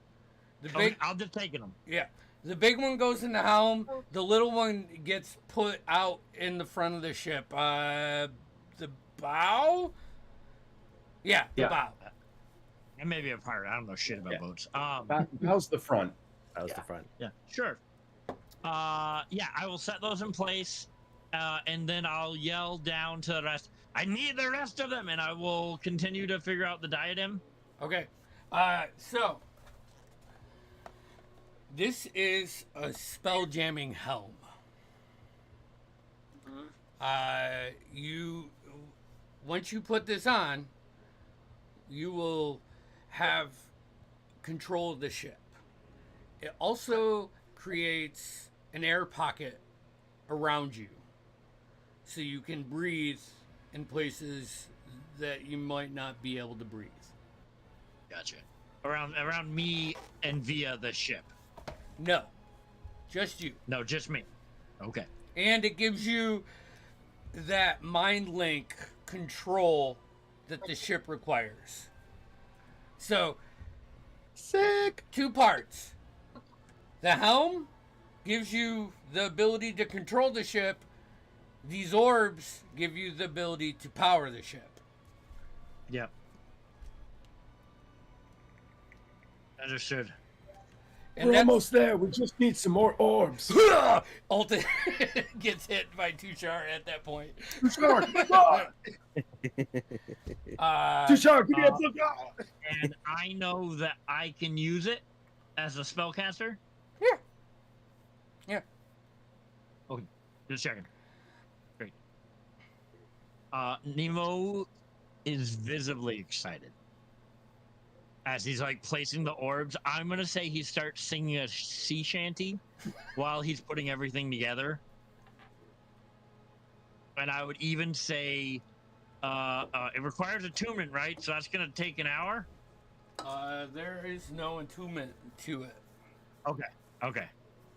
The
Okay,
big
I'll just take them.
yeah, the big one goes in the helm. The little one gets put out in the front of the ship. The bow. Yeah, the
Yeah.
bow.
I may be a pirate. I don't know shit about boats.
How's the front?
That was the front.
Yeah, sure. Yeah, I will set those in place, and then I'll yell down to the rest. I need the rest of them, and I will continue to figure out the diadem.
Okay, so this is a spell jamming helm. Once you put this on, you will have control of the ship. It also creates an air pocket around you, so you can breathe in places that you might not be able to breathe.
Gotcha. Around me and via the ship.
No, just you.
No, just me. Okay.
And it gives you that mind link control that the ship requires. So,
Sick.
two parts. The helm gives you the ability to control the ship. These orbs give you the ability to power the ship.
Yep. Understood.
And
We're
that's-
almost there. We just need some more orbs.
Alton gets hit by Tushar at that point.
Tushar, Tushar, give me a book.
And I know that I can use it as a spellcaster.
Yeah. Yeah.
Okay, just checking. Great. Nemo is visibly excited as he's like placing the orbs. I'm gonna say he starts singing a sea shanty while he's putting everything together. And I would even say it requires attunement, right? So that's gonna take an hour.
There is no attunement to it.
Okay. Okay.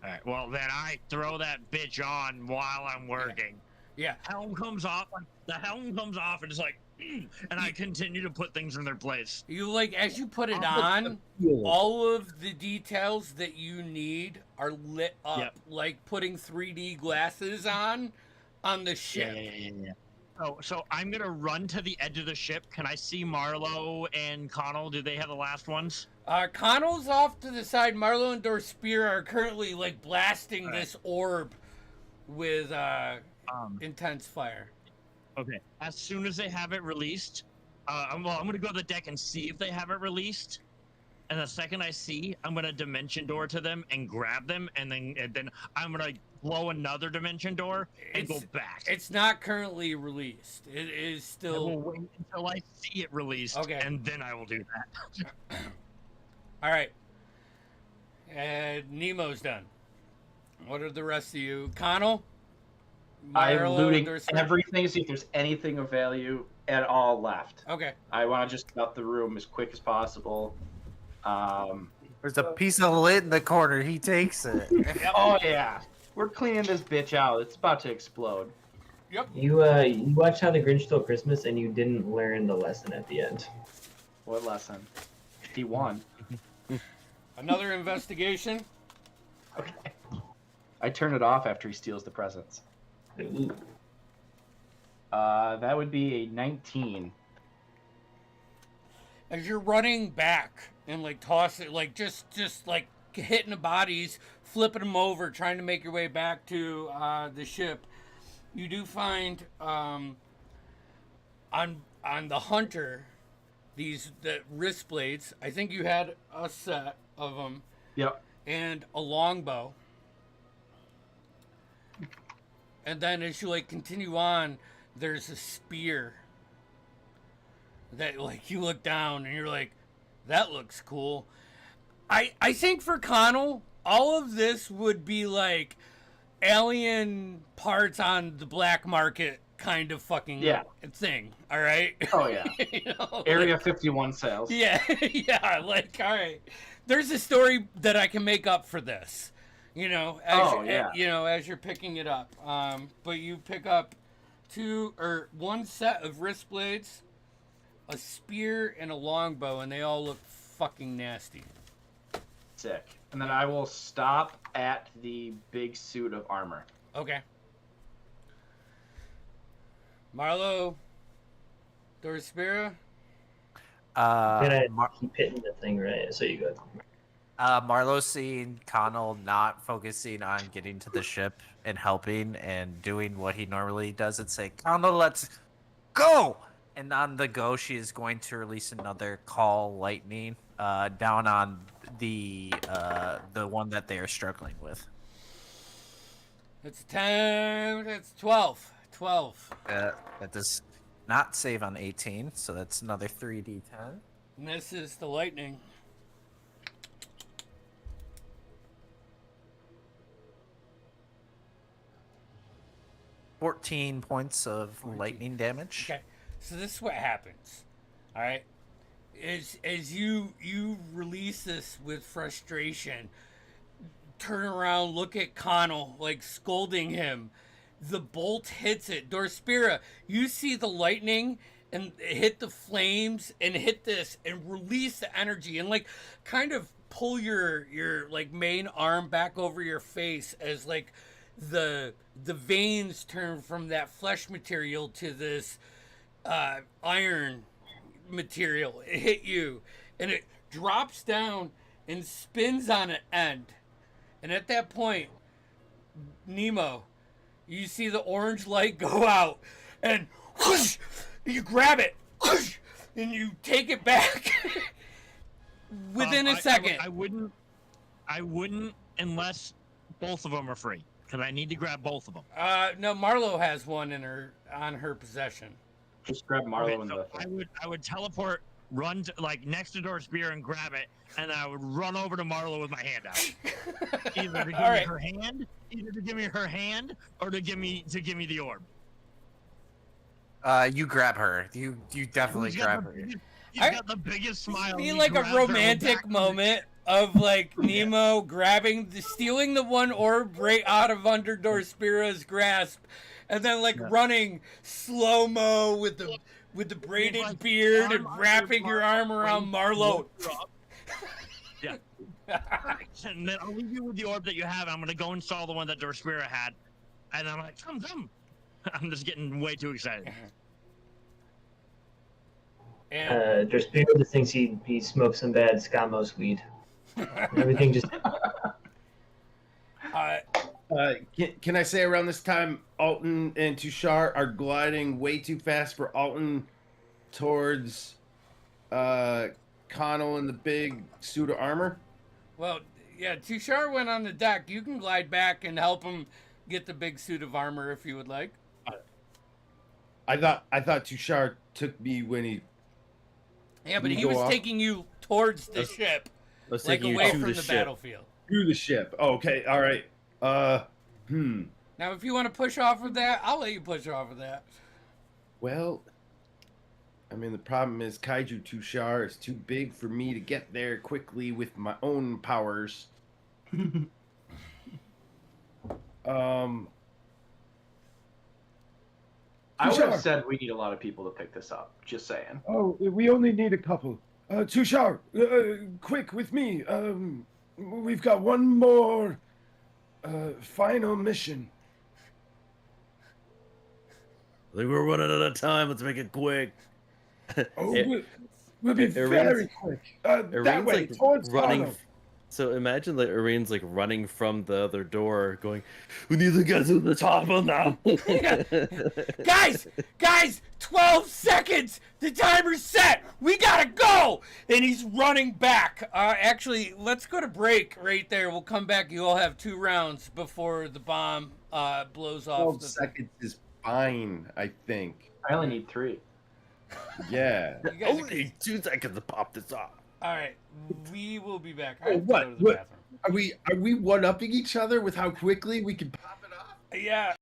All right. Well, then I throw that bitch on while I'm working.
Yeah.
Helm comes off. The helm comes off, and it's like, and I continue to put things in their place.
You like as you put it on, all of the details that you need are lit up,
Yep.
like putting 3D glasses on the ship.
Yeah. So I'm gonna run to the edge of the ship. Can I see Marlowe and Connell? Do they have the last ones?
Connell's off to the side. Marlo and Dorspear are currently like blasting
All right.
this orb with intense fire.
Okay. As soon as they have it released, I'm gonna go to the deck and see if they have it released. And the second I see, I'm gonna dimension door to them and grab them, and then I'm gonna blow another dimension door and go back.
It's not currently released. It is
I will
still.
wait until I see it released,
Okay.
and then I will do that.
All right. And Nemo's done. What are the rest of you? Connell?
I'm
Marlo,
looting
Dorspear?
everything to see if there's anything of value at all left.
Okay.
I want to just get out the room as quick as possible.
There's a piece of lid in the corner. He takes it.
Oh yeah, we're cleaning this bitch out. It's about to explode.
You watched How the Grinch Stole Christmas and you didn't learn the lesson at the end.
What lesson? He won.
Another investigation.
Okay. I turn it off after he steals the presents.
Ooh.
That would be a 19.
As you're running back and like toss it, like just like hitting the bodies, flipping them over, trying to make your way back to the ship, you do find on the Hunter the wrist blades. I think you had a set of them.
Yep.
And a longbow. And then as you like continue on, there's a spear that like you look down and you're like, that looks cool. I think for Connell, all of this would be like alien parts on the black market kind of fucking thing. All right.
Oh yeah.
You know,
Area
like,
51 sales.
yeah, yeah. Like, all right, there's a story that I can make up for this. You know, as you're picking it up. But you pick up one set of wrist blades, a spear, and a longbow, and they all look fucking nasty.
Sick. And then I will stop at the big suit of armor.
Okay. Marlo, Dorspira.
Keep hitting the thing, right? So you go.
Marlo's seeing Connell not focusing on getting to the ship and helping and doing what he normally does and say, Connell, let's go! And on the go, she is going to release another call lightning down on the one that they are struggling with.
It's 10. It's 12. 12.
That does not save on 18, so that's another 3d10.
And this is the lightning.
14 points of lightning damage.
Okay, so this is what happens. All right, as you release this with frustration, turn around, look at Connell, like scolding him. The bolt hits it. Dorspira, you see the lightning and hit the flames and hit this and release the energy and like kind of pull your like main arm back over your face as like the veins turn from that flesh material to this iron material. It hit you and it drops down and spins on an end. And at that point, Nemo, you see the orange light go out and whoosh, you grab it whoosh, and you take it back within a second.
I wouldn't unless both of them are free. Because I need to grab both of them.
No, Marlo has one on her possession.
Just grab Marlo
Okay,
and
so
the.
I would teleport, run to, like next to Dorspira and grab it, and I would run over to Marlo with my hand out. Either to give me her hand, or to give me the orb.
You grab her. You definitely grab her.
He's got the biggest smile.
Be like a romantic moment of like Nemo stealing the one orb right out of under Dorspira's grasp, and then like running slow-mo with the braided
like
beard
arm
and wrapping your arm around Marlo.
Yeah. And then I'll leave you with the orb that you have. I'm gonna go install the one that Dorspira had, and I'm like, come. I'm just getting way too excited.
And
Dorspira just thinks he smoked some bad Scamos weed. Everything just.
Can I say around this time, Alton and Tushar are gliding way too fast for Alton towards Connell in the big suit of armor?
well, yeah, Tushar went on the deck. You can glide back and help him get the big suit of armor if you would like.
I thought Tushar took me when he.
Yeah, but
You
he
go
was
off.
taking you towards the ship,
Let's
like
take you
away
to
from
the
the
ship.
battlefield.
Through the ship. Oh, okay, all right.
Now, if you want to push off of that, I'll let you push off of that.
Well, I mean, the problem is Kaiju Tushar is too big for me to get there quickly with my own powers.
I would have
Tushar.
said we need a lot of people to pick this up. Just saying.
Oh, we only need a couple. Tushar, quick with me. We've got one more final mission.
I think we're running out of time. Let's make it quick.
Oh,
It-
we'll be very quick. That
Irene's
way,
like
towards
running.
Arno.
So imagine that Irene's like running from the other door, going, "We need to get to the top of now."
Guys, 12 seconds. The timer's set. We gotta go. And he's running back. Actually, let's go to break right there. We'll come back. You all have 2 rounds before the bomb blows off.
12 seconds is fine, I think.
I only need 3.
Yeah.
You guys are-
Only 2 seconds to pop this off.
all right, we will be back. I
Oh,
have to go to the
what?
bathroom.
Are we one-upping each other with how quickly we can pop it off?
Yeah.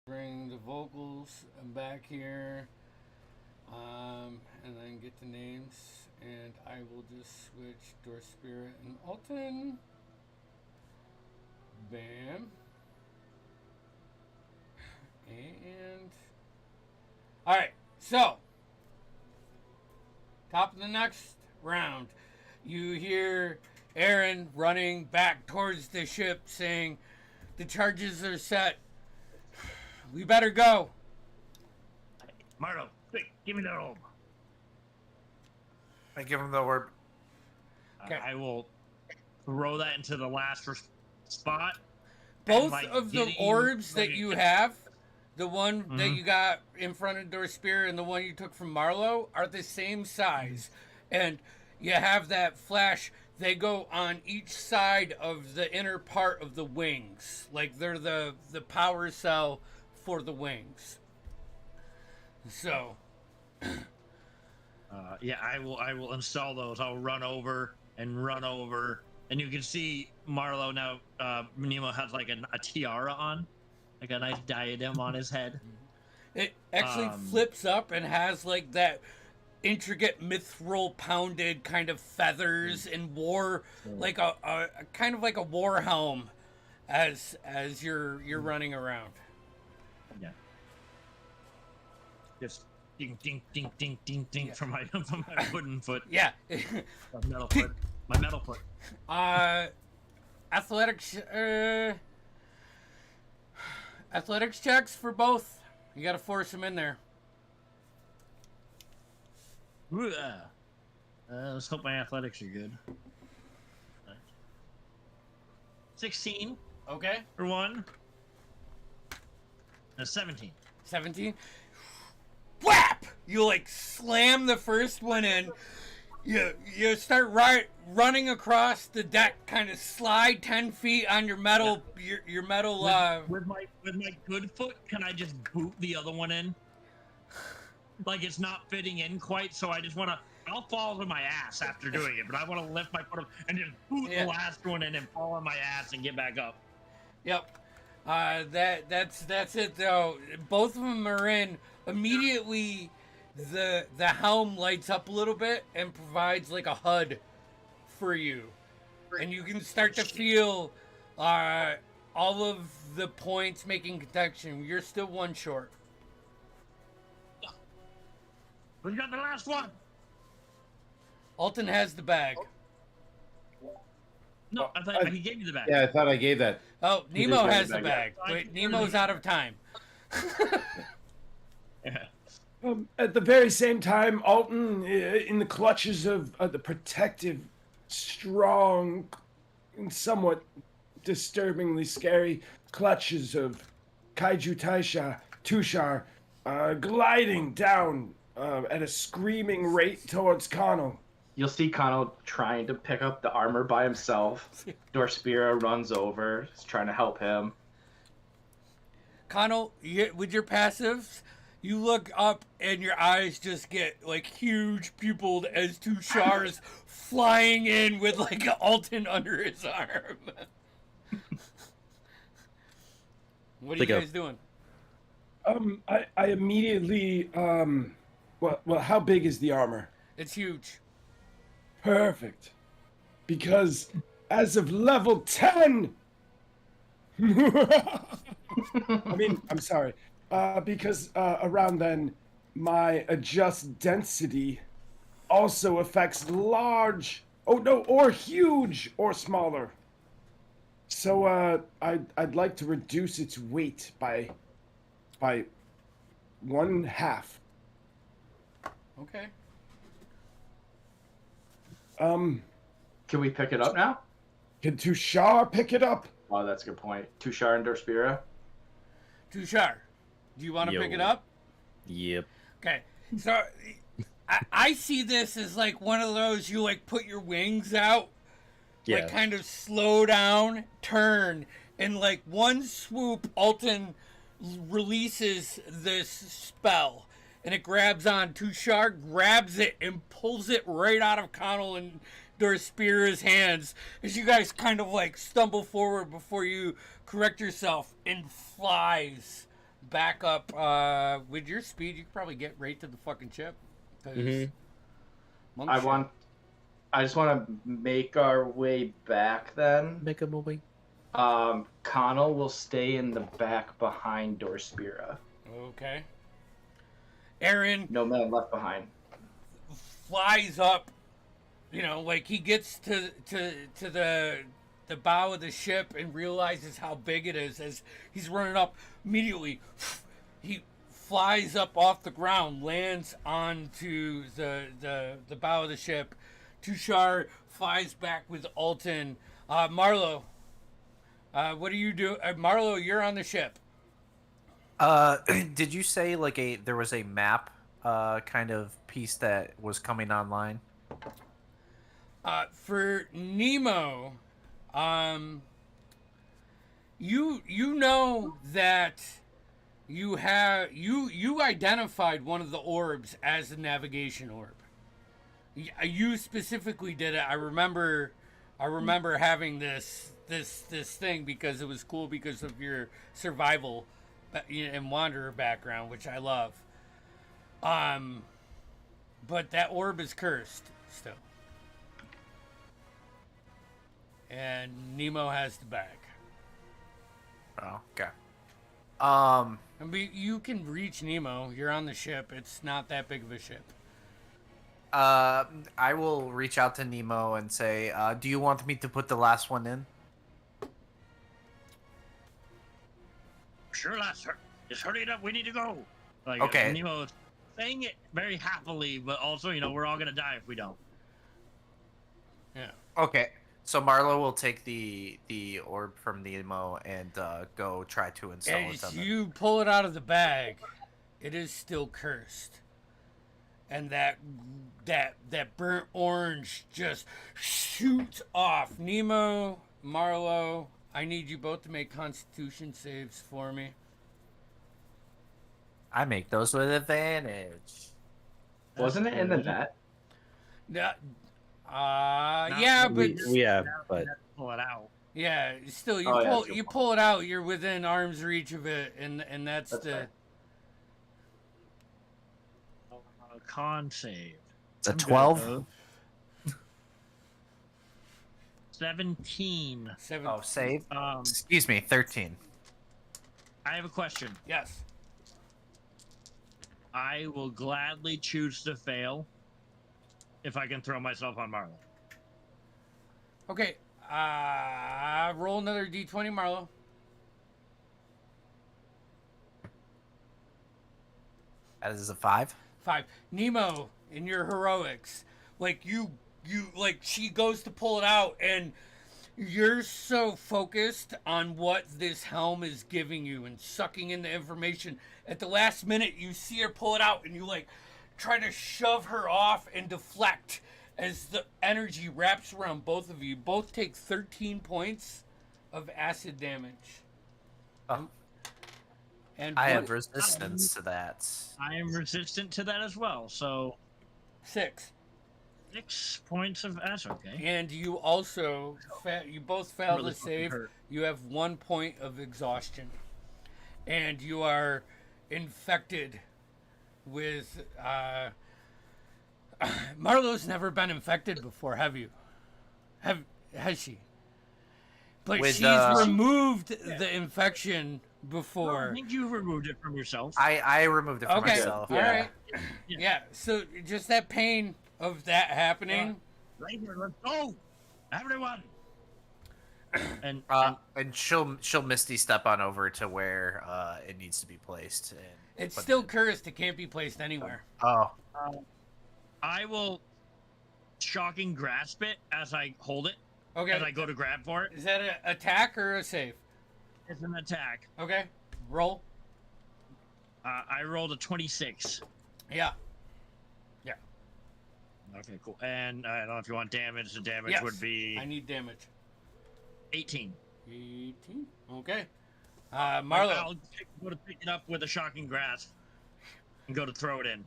Bring the vocals back here. And then get the names. And I will just switch Door Spirit and Alton. Bam. And alright, so top of the next round, you hear Aaron running back towards the ship saying, the charges are set. We better go.
Marlo, quick, give me that orb.
I give him the orb.
Okay.
I will throw that into the last spot.
Both
like,
of the
getting
orbs that
ready
you
to-
have, the one that you got in front of Door Spear and the one you took from Marlowe, are the same size. And you have that flash. They go on each side of the inner part of the wings. Like they're the power cell for the wings. So
yeah, I will install those. I'll run over, and you can see Marlo now. Nemo has like a tiara on, like a nice diadem on his head.
it actually flips up and has like that intricate mithril pounded kind of feathers and war, like a kind of like a war helm as you're running around.
Yeah. Just ding, ding, ding, ding, ding, ding from my wooden foot.
Yeah.
My metal foot. My metal foot.
Athletics checks for both. You got to force them in there.
Ooh, let's hope my athletics are good. 16
Okay.
for one. 17.
17. Whap! You like slam the first one in. You start running across the deck, kind of slide 10 feet on your metal your metal.
With my good foot, can I just boot the other one in? Like it's not fitting in quite, so I just want to. I'll fall to my ass after doing it, but I want to lift my foot up and just boot the last one in and fall on my ass and get back up.
Yep. That's it though. Both of them are in immediately. The helm lights up a little bit and provides like a HUD for you, and you can start to feel all of the points making connection. You're still one short.
We got the last one.
Alton has the bag.
No, I thought he gave me the bag.
Yeah, I thought I gave that.
Oh,
did
Nemo
give
has
the
the
bag,
bag. Wait, Nemo's out of time.
Yeah.
At the very same time, Alton, in the clutches of the protective, strong, and somewhat disturbingly scary clutches of Kaiju Tushar, gliding down at a screaming rate towards Connell.
You'll see Connell trying to pick up the armor by himself. Dorspira runs over, is trying to help him.
Connell, with your passives, you look up and your eyes just get like huge pupiled as Tushar's flying in with like Alton under his arm. What are
Like
you
a-
guys doing?
I immediately, well, how big is the armor?
It's huge.
Perfect. Because as of level 10, I'm sorry. Because around then, my adjust density also affects large, or huge, or smaller. So I'd like to reduce its weight by 1/2.
Okay.
Can we pick it up now?
Can Tushar pick it up?
Oh, that's a good point. Tushar and Dorspira.
Tushar, do you want to
Yo.
pick it up?
Yep.
Okay. So I see this as like one of those you like put your wings out,
Yeah.
like kind of slow down, turn, and like one swoop, Alton releases this spell, and it grabs on. Tushar grabs it and pulls it right out of Connell and Dorspira's hands as you guys kind of like stumble forward before you correct yourself and flies back up. With your speed, you could probably get right to the fucking ship. 'Cause
Mhm.
monk
I
ship-
want. I just want to make our way back then.
Make a movie.
Connell will stay in the back behind Dorspira.
Okay. Aaron
No man left behind.
flies up. You know, like he gets to the bow of the ship and realizes how big it is as he's running up. Immediately, he flies up off the ground, lands onto the bow of the ship. Tushar flies back with Alton. Marlo, what do you do? Marlo, you're on the ship.
Did you say like there was a map kind of piece that was coming online?
For Nemo, you know that you identified one of the orbs as the navigation orb. You specifically did it. I remember having this thing because it was cool because of your survival and wanderer background, which I love. But that orb is cursed still. And Nemo has the bag.
Oh, okay.
I mean, you can reach Nemo. You're on the ship. It's not that big of a ship.
I will reach out to Nemo and say, do you want me to put the last one in?
Sure, lass. Just hurry it up. We need to go. Like,
Okay.
Nemo is saying it very happily, but also, we're all gonna die if we don't.
Yeah.
Okay. So Marlo will take the orb from Nemo and go try to install it.
As you pull it out of the bag, it is still cursed. And that burnt orange just shoots off. Nemo, Marlo, I need you both to make Constitution saves for me.
I make those with advantage.
Wasn't it in the net?
Yeah, yeah, but
but
Pull it out.
yeah, still you
Oh, yeah,
pull
still
you
pull.
pull it out. You're within arm's reach of it, and that's
That's
the.
fair.
Con save.
It's a
I'm good,
12.
though. 17.
Seven.
Oh, save.
Um,
Excuse me, 13.
I have a question.
Yes.
I will gladly choose to fail if I can throw myself on Marlo.
Okay. Roll another d20, Marlo.
That is a 5.
5. Nemo, in your heroics, like you like she goes to pull it out, and you're so focused on what this helm is giving you and sucking in the information. At the last minute, you see her pull it out, and you like try to shove her off and deflect as the energy wraps around both of you. Both take 13 points of acid damage.
Oh.
And
I
one-
have resistance to that.
I am resistant to that as well, so
6.
6 points of acid. Okay.
And you also you both failed
Really
the save.
fucking hurt.
You have 1 point of exhaustion, and you are infected with. Marlo's never been infected before, have you? Has she? But
With,
she's removed the infection
I
before.
think you removed it from yourself.
I removed it from
Okay,
myself.
all
Yeah.
right. Yeah. So just that pain of that happening.
Right here, let's go, everyone. And,
And she'll Misty step on over to where it needs to be placed. And
It's
put
still
it-
cursed. It can't be placed anywhere.
Oh,
I will shocking grasp it as I hold it,
Okay.
as I go to grab for it.
Is that an attack or a save?
It's an attack.
Okay. Roll.
I rolled a 26.
Yeah.
Okay, cool. And I don't know if you want damage. The damage
Yes.
would be
I need damage.
18.
18. Okay. Marlo.
I'll go to pick it up with a shocking grasp and go to throw it in.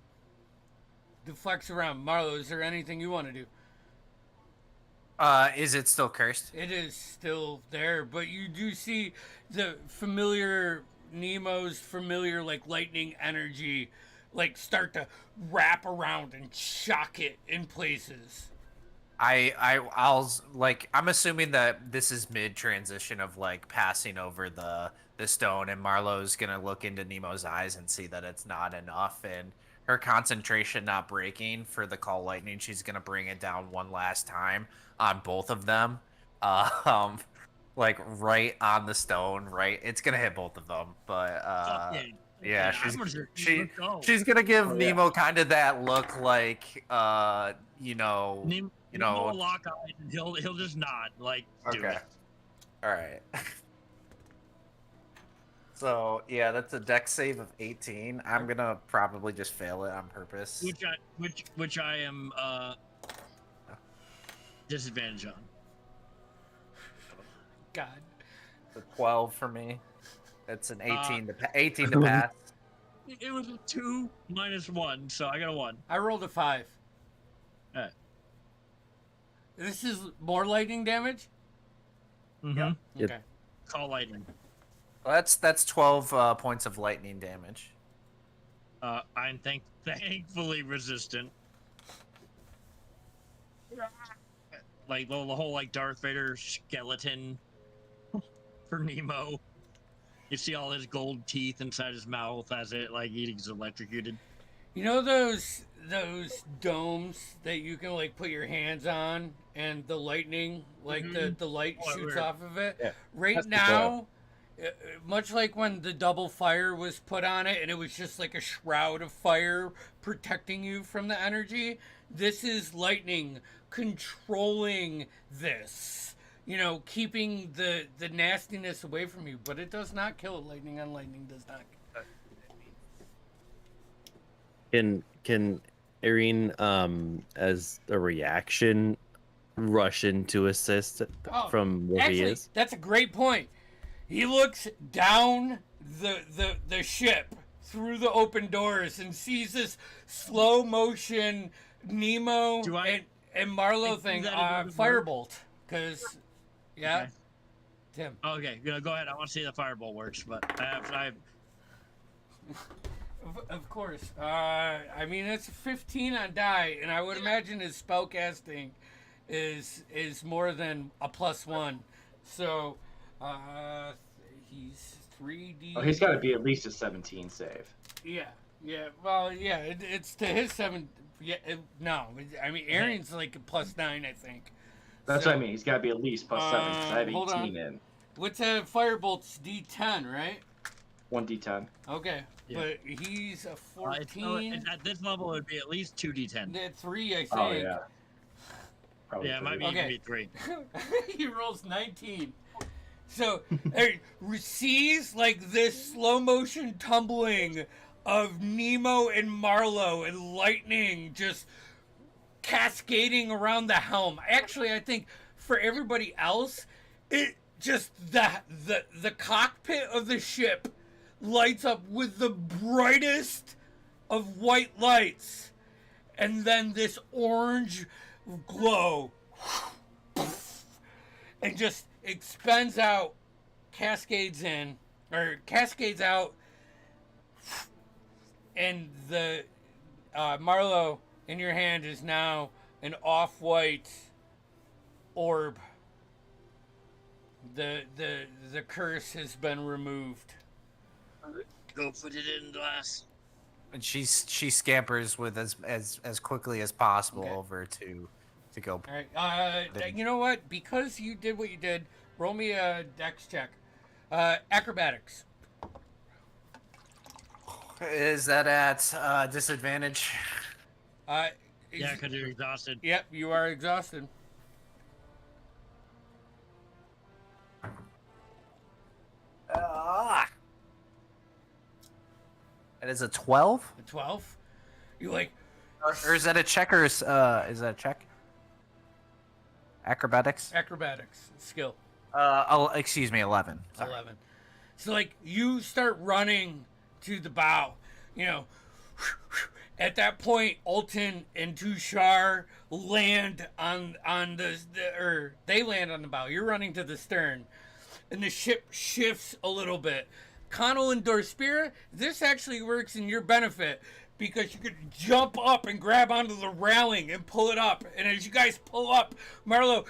Deflects around. Marlo, is there anything you want to do?
is it still cursed?
It is still there, but you do see the familiar Nemo's familiar like lightning energy like start to wrap around and shock it in places.
I'm assuming that this is mid transition of like passing over the stone, and Marlowe's gonna look into Nemo's eyes and see that it's not enough, and her concentration not breaking for the call lightning, she's gonna bring it down one last time on both of them. Um, like right on the stone, right? It's gonna hit both of them, but yeah, she's gonna give Nemo kind of that look, like
Nemo will lock eyes and he'll just nod, like, do
okay,
it.
all right. So yeah, that's a dex save of 18. I'm gonna probably just fail it on purpose.
Which I am disadvantage on.
God.
The 12 for me. It's an 18 to pass.
It was a 2 minus 1, so I got a 1.
I rolled a 5.
Alright.
This is more lightning damage?
Mm-hmm.
Okay.
Call lightning.
Well, that's 12 points of lightning damage.
I'm thankfully resistant. Like the whole like Darth Vader skeleton for Nemo. You see all his gold teeth inside his mouth as it like he's electrocuted.
You know those domes that you can like put your hands on and the lightning, like the light shoots off of it?
Yeah.
Right
That's the
now, much like when the double fire was put on it and it was just like a shroud of fire protecting you from the energy, this is lightning controlling this. You know, keeping the nastiness away from you, but it does not kill it. Lightning on lightning does not.
Can Irene, as a reaction, rush in to assist from where he is?
That's a great point. He looks down the ship through the open doors and sees this slow motion Nemo and Marlowe thing firebolt. Because, yeah,
okay.
Tim.
Okay, go ahead. I want to see the fireball works, but I have
Of course. I mean, it's 15 on die, and I would imagine his spellcasting is more than a +1. So, he's 3D.
Oh, he's got to be at least a 17 save.
Yeah. Well, yeah, it's to his 7. Yeah, no. I mean, Aaron's like a +9, I think.
That's what I mean. He's got to be at least +7 because I have 18 in.
What's a firebolt's D10, right?
1d10.
Okay,
Yeah.
but he's a 14.
at this level, it would be at least 2d10.
3, I think.
Oh, yeah. Probably
Yeah, it might be,
Okay.
even be 3.
He rolls 19. So, sees like this slow motion tumbling of Nemo and Marlowe and lightning just cascading around the helm. Actually, I think for everybody else, it just the cockpit of the ship lights up with the brightest of white lights, and then this orange glow and just expends out, cascades out, and the Marlowe in your hand is now an off-white orb. The curse has been removed.
Go put it in glass.
And she scampers with as quickly as possible over to go.
All right. You know what? Because you did what you did, roll me a dex check. Acrobatics.
Is that at disadvantage?
Yeah, because you're exhausted.
Yep, you are exhausted.
That is a 12?
A 12? You like...
Or is that a check, or is that a check? Acrobatics?
Acrobatics. Skill.
Excuse me, 11. Sorry.
11. So, like, you start running to the bow. You know, at that point, Alton and Tushar land on they land on the bow. You're running to the stern. And the ship shifts a little bit. Connell and Dorspira, this actually works in your benefit because you could jump up and grab onto the railing and pull it up. And as you guys pull up, Marlo,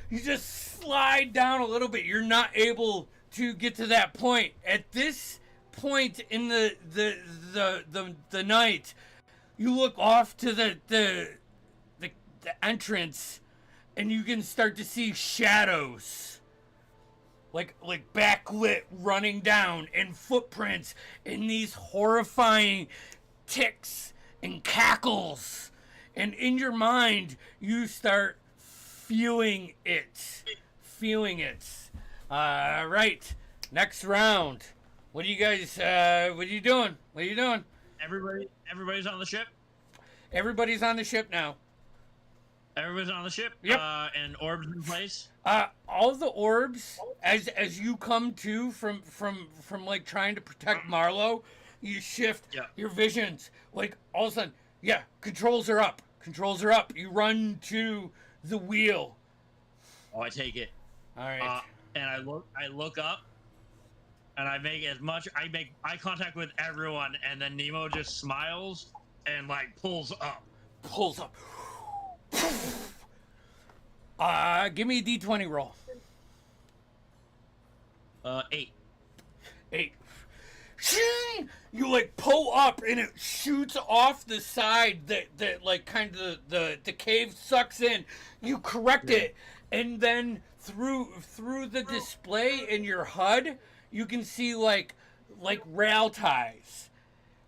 you just slide down a little bit. You're not able to get to that point. At this point in the night, you look off to the entrance, and you can start to see shadows, like backlit, running down, and footprints, and these horrifying ticks and cackles. And in your mind, you start feeling it. Right. Next round. What are you guys? What are you doing?
Everybody's on the ship.
Everybody's on the ship now.
Everybody's on the ship.
Yep.
And orbs in place.
All the orbs, as you come to from like trying to protect Marlo, you shift your visions. Like all of a sudden, controls are up. You run to the wheel.
Oh, I take it.
All right.
And I look up, and I make eye contact with everyone, and then Nemo just smiles and like pulls up.
Give me a D20 roll.
8.
You like pull up and it shoots off the side that like kind of the cave sucks in. You correct it, and then through the display in your HUD, you can see like rail ties.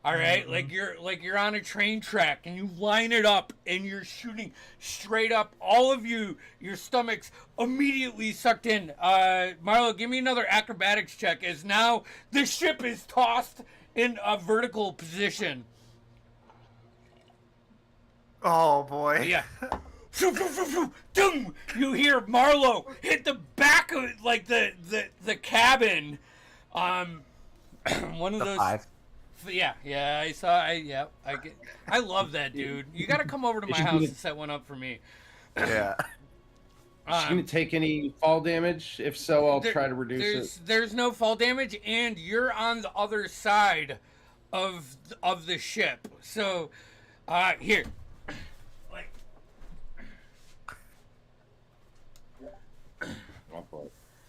All right, like you're on a train track, and you line it up, and you're shooting straight up. All of you, your stomachs immediately sucked in. Marlo, give me another acrobatics check, as now the ship is tossed in a vertical position.
Oh boy.
Yeah. You hear Marlo hit the back of like the cabin. One of those.
5.
Yeah, I saw. I love that, dude. You got to come over to my house and set one up for me.
Yeah.
Is she gonna take any fall damage? If so, I'll try to reduce it.
There's no fall damage, and you're on the other side of the ship. So, here.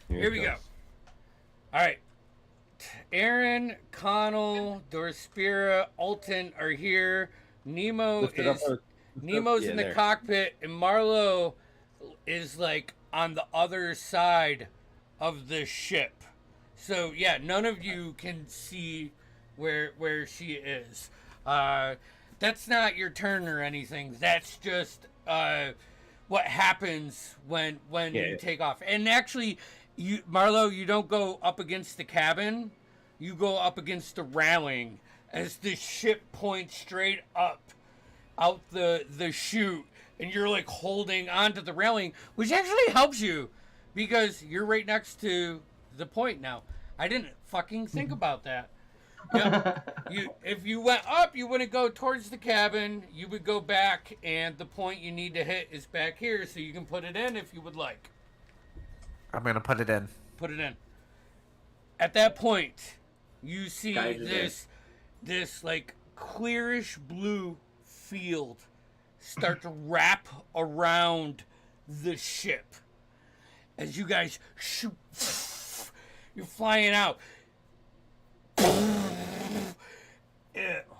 Here we go. All right. Aaron, Connell, Dorspira, Alton are here. Nemo's in the cockpit, and Marlo is like on the other side of the ship. So yeah, none of you can see where she is. That's not your turn or anything. That's just what happens when you take off. And actually, Marlo, you don't go up against the cabin. You go up against the railing as the ship points straight up out the chute, and you're like holding onto the railing, which actually helps you because you're right next to the point now. I didn't fucking think about that. If you went up, you wouldn't go towards the cabin. You would go back, and the point you need to hit is back here, so you can put it in if you would like.
I'm gonna put it in.
Put it in. At that point, you see this like clearish blue field start to wrap around the ship as you guys shoot. You're flying out.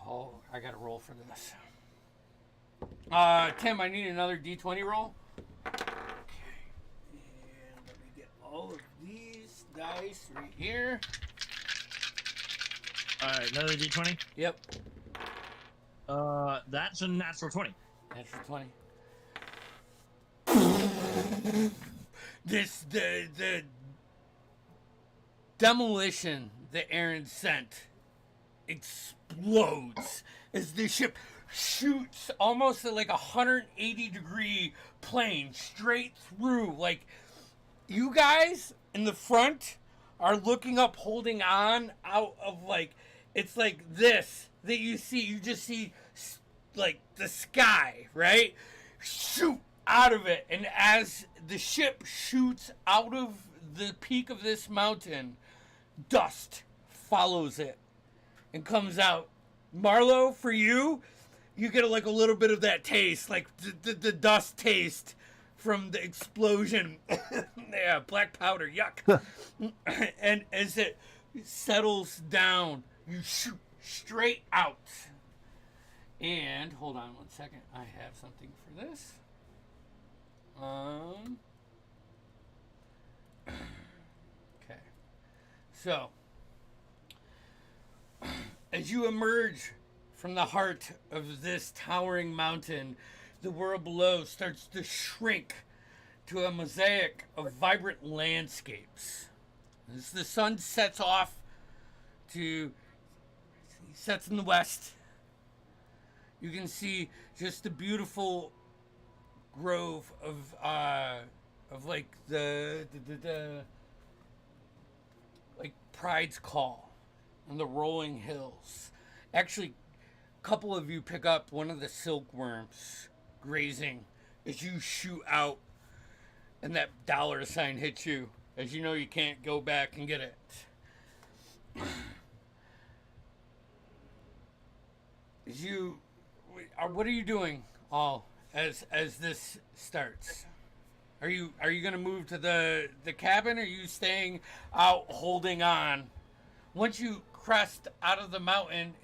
Oh, I gotta roll for this. Tim, I need another D20 roll. Okay. And let me get all of these dice right here.
Alright, another D20?
Yep.
That's a natural 20.
Natural 20. The demolition that Aaron sent explodes as the ship shoots almost at like a 180-degree plane straight through. Like, you guys in the front are looking up, holding on out of like, it's like this that you see. You just see like the sky, right? Shoot out of it. And as the ship shoots out of the peak of this mountain, dust follows it and comes out. Marlo, for you, you get like a little bit of that taste, like the dust taste from the explosion. Yeah, black powder, yuck. And as it settles down, you shoot straight out. And hold on one second, I have something for this. Okay. So, as you emerge from the heart of this towering mountain, the world below starts to shrink to a mosaic of vibrant landscapes. As the sun sets sets in the west, you can see just the beautiful grove of like the like Pride's Call and the rolling hills. Actually, a couple of you pick up one of the silkworms grazing as you shoot out, and that $sign hits you as you know you can't go back and get it. What are you doing all as this starts? Are you gonna move to the cabin, or are you staying out holding on? Once you crest out of the mountain,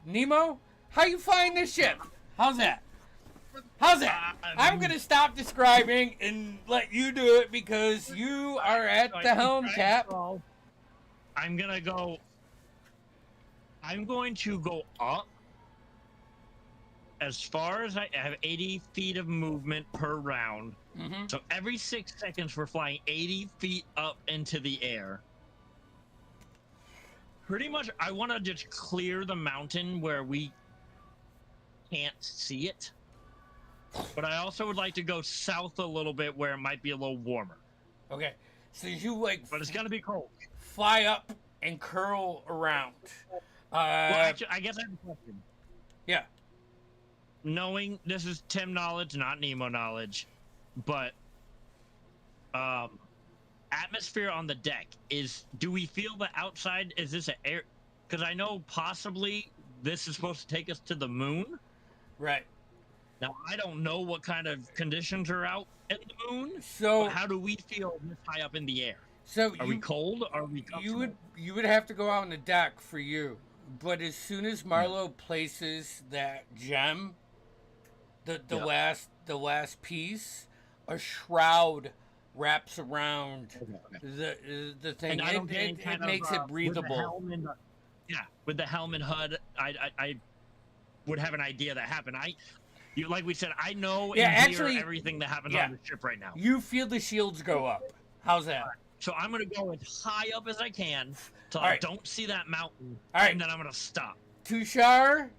Nemo, how you flying this ship? How's that? I'm gonna stop describing and let you do it because you are at the helm, Cap.
I'm going to go up as far as I have 80 feet of movement per round.
Mm-hmm.
So every 6 seconds, we're flying 80 feet up into the air. Pretty much, I want to just clear the mountain where we can't see it. But I also would like to go south a little bit where it might be a little warmer.
Okay, so you
But it's gonna be cold.
fly up and curl around.
Well, actually, I guess I have a question.
Yeah.
Knowing this is Tim knowledge, not Nemo knowledge, but atmosphere on the deck do we feel the outside? Is this an air? Because I know possibly this is supposed to take us to the moon.
Right.
Now I don't know what kind of conditions are out at the moon.
So
but how do we feel this high up in the air?
So
are we cold? Are we comfortable?
You would have to go out on the deck for you, but as soon as Marlo places that gem, the last piece, a shroud wraps around the thing. It makes it breathable.
With the helm and HUD, I would have an idea that happened. Like we said, I know and hear everything that happens on the ship right now.
You feel the shields go up. How's that?
So I'm gonna go as high up as I can till I don't see that mountain, and then I'm gonna stop.
Tushar,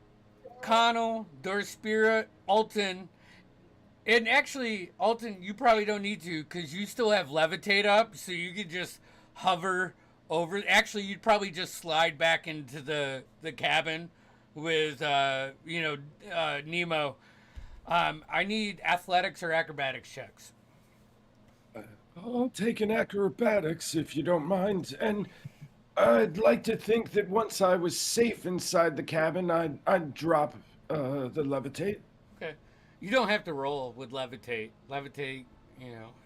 Connell, Dorspira, Alton, and actually, Alton, you probably don't need to because you still have levitate up, so you could just hover over. Actually, you'd probably just slide back into the cabin with Nemo. I need athletics or acrobatics checks.
I'll take an acrobatics if you don't mind, and I'd like to think that once I was safe inside the cabin, I'd drop the levitate.
Okay, you don't have to roll with levitate. Levitate,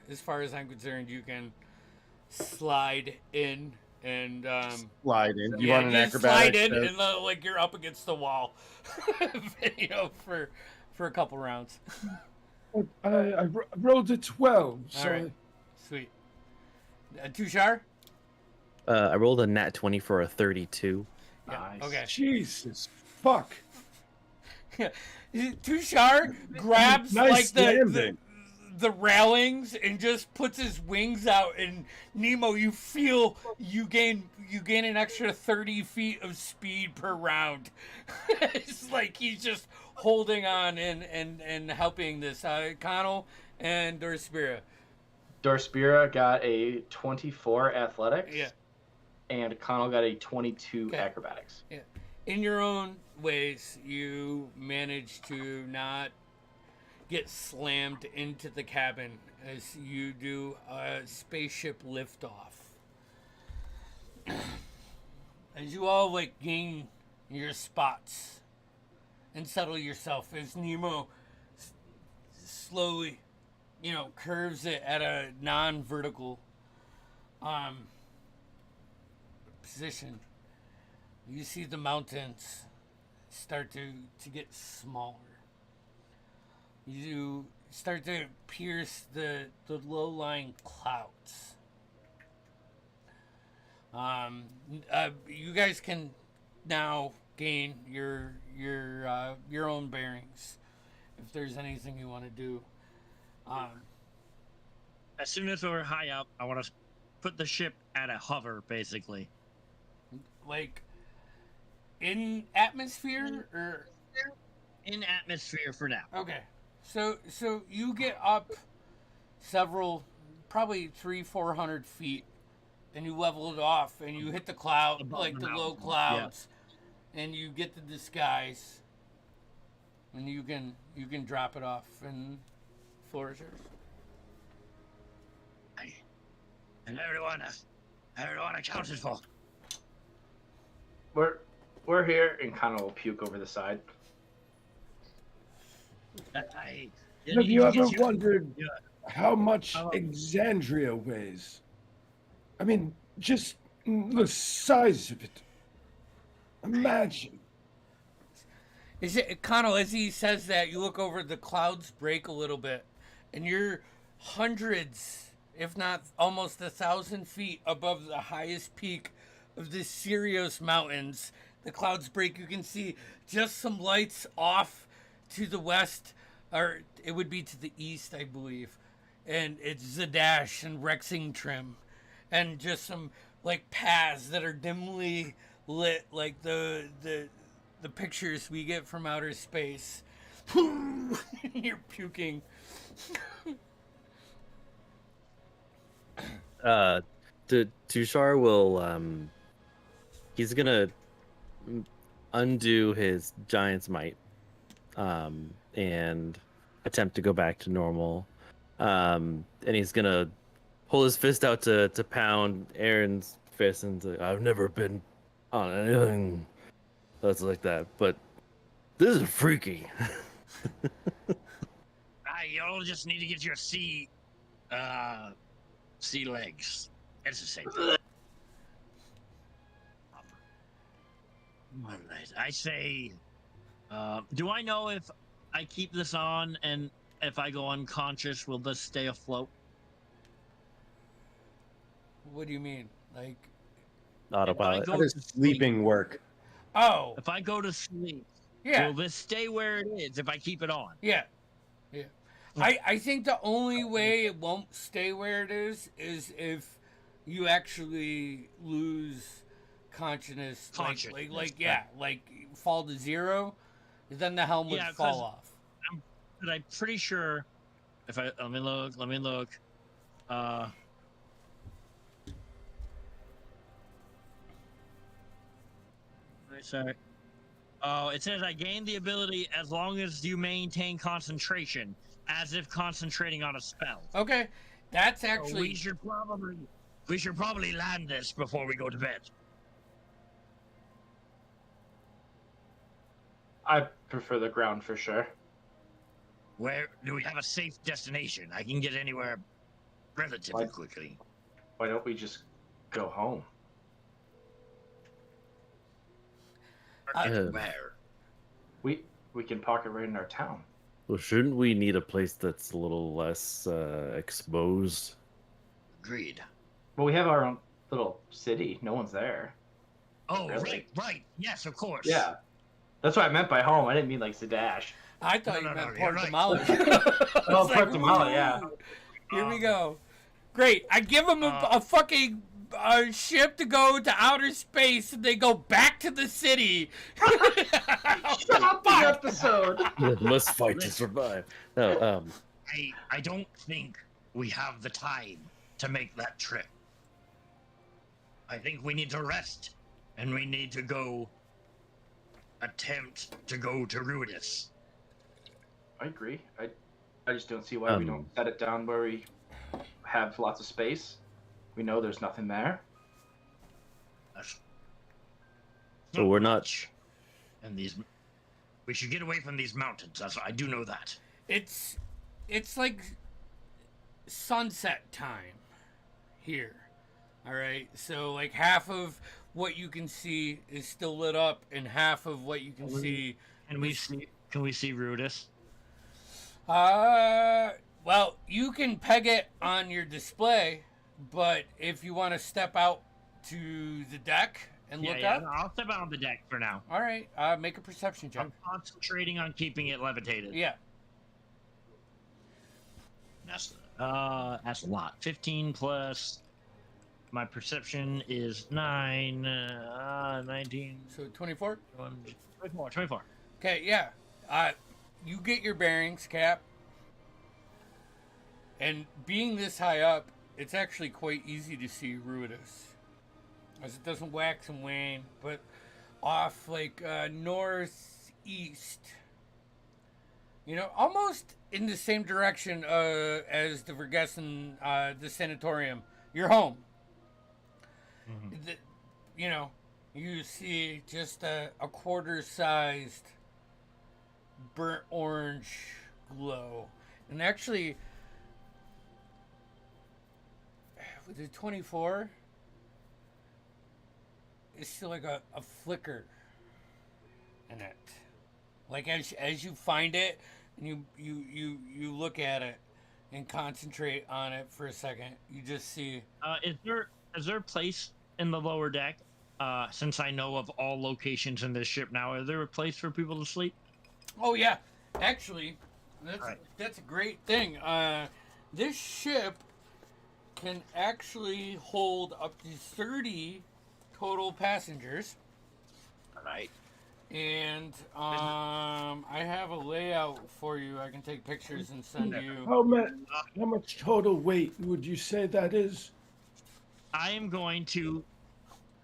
as far as I'm concerned, you can slide in and
slide in. You want an acrobatics?
Slide in and like you're up against the wall, for a couple rounds.
I rolled a 12. So
all right. Sweet. Tushar?
I rolled a nat 20 for a 32.
Yeah.
Nice.
Okay.
Jesus fuck.
Tushar grabs
Nice
the railings and just puts his wings out, and Nemo, you feel you gain an extra 30 feet of speed per round. It's like he's just holding on and helping this. Connell and Dorspira.
Dorspira got a 24 athletics.
Yeah.
And Connell got a 22 acrobatics.
Yeah. In your own ways, you manage to not get slammed into the cabin as you do a spaceship liftoff. As you all like gain your spots and settle yourself, as Nemo slowly, curves it at a non-vertical position, you see the mountains start to get smaller. You start to pierce the low-lying clouds. You guys can now gain your own bearings if there's anything you want to do.
As soon as we're high up, I want to put the ship at a hover, basically.
Like in atmosphere or
in atmosphere for now.
Okay. So you get up several, probably 300-400 feet, and you level it off, and you hit the cloud,
Above
like the low
mountain,
clouds, and you get to the skies, and you can drop it off, and floor is yours.
And everyone accounted for.
We're here, and kind of will puke over the side.
Have you ever wondered
Yeah.
how much Exandria weighs? I mean, just the size of it. Imagine.
Is it Connell? As he says that, you look over, the clouds break a little bit, and you're hundreds, if not almost 1,000 feet above the highest peak of the Sirius Mountains. The clouds break. You can see just some lights off to the west, or it would be to the east, I believe. And it's Zadash and Rexingtrim, and just some like paths that are dimly lit, like the pictures we get from outer space. You're puking.
Tushar will he's gonna undo his giant's might and attempt to go back to normal, and he's gonna pull his fist out to pound Aaron's fist and say, I've never been on anything that's like that, but this is freaky.
Y'all just need to get your sea legs. It's the same thing. One night, I say, do I know if I keep this on and if I go unconscious, will this stay afloat?
What do you mean? Like,
Autopilot.
How does sleeping work?
oh,
If I go to sleep,
yeah.
will this stay where it is if I keep it on?
Yeah. I think the only way it won't stay where it is if you actually lose consciousness. Like fall to zero, then the helm would
Yeah,
fall
'cause
off.
But I'm pretty sure if I let me look. Sorry. Oh, it says I gain the ability as long as you maintain concentration, as if concentrating on a spell.
Okay, that's
So
actually
we should probably land this before we go to bed.
I prefer the ground for sure.
Where do we have a safe destination? I can get anywhere relatively
Like-
quickly.
Why don't we just go home?
Where?
We can park it right in our town.
Well, shouldn't we need a place that's a little less exposed?
Agreed.
Well, we have our own little city. No one's there.
Oh,
Really?
right. Yes, of course.
Yeah. That's what I meant by home. I didn't mean like Zadash.
I thought you
No,
meant
you're
Port
right.
Tamale.
Oh, Port Tamale, yeah.
Here we go. Great. I give them a fucking ship to go to outer space, and they go back to the city.
Stop the episode.
Must fight to survive. No,
I don't think we have the time to make that trip. I think we need to rest, and we need to go attempt to go to Ruidus.
I agree. I just don't see why we don't set it down where we have lots of space. We know there's nothing there.
So we're not.
much. And we should get away from these mountains. I do know that.
It's like sunset time here. All right, so like half of what you can see is still lit up, and half of what you can see.
Can we see Rudis?
Well, you can peg it on your display, but if you want to step out to the deck and look up,
I'll step out on the deck for now.
all right, make a perception check.
I'm concentrating on keeping it levitated.
Yeah.
That's a lot. 15 plus my perception is 9, 19.
So 24.
24.
Okay, yeah. You get your bearings, Cap. And being this high up, it's actually quite easy to see Ruidus, as it doesn't wax and wane, but off like northeast. You know, almost in the same direction as the Vergessen, the sanatorium. Your home.
Mm-hmm.
You know, you see just a quarter-sized burnt orange glow. And actually, with the 24, it's still like a flicker in it. Like as you find it and you look at it and concentrate on it for a second, you just see.
Is there a place in the lower deck? Since I know of all locations in this ship now, is there a place for people to sleep?
Oh yeah, actually,
Right.
that's a great thing. This ship can actually hold up to 30 total passengers.
All right.
And I have a layout for you. I can take pictures and send you.
How much total weight would you say that is?
I am going to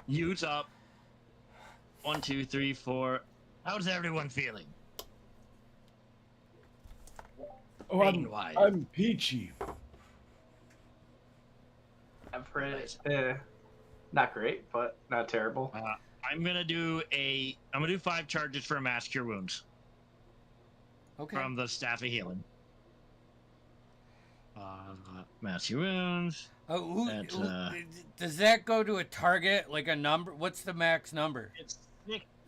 use up 1, 2, 3, 4. How's everyone feeling?
Oh,
Weight-wise.
I'm peachy.
I'm pretty, not great, but not terrible.
I'm gonna do 5 charges for mass cure wounds
Okay.
from the staff of healing. Mass cure wounds.
Does that go to a target, like a number? What's the max number?
It's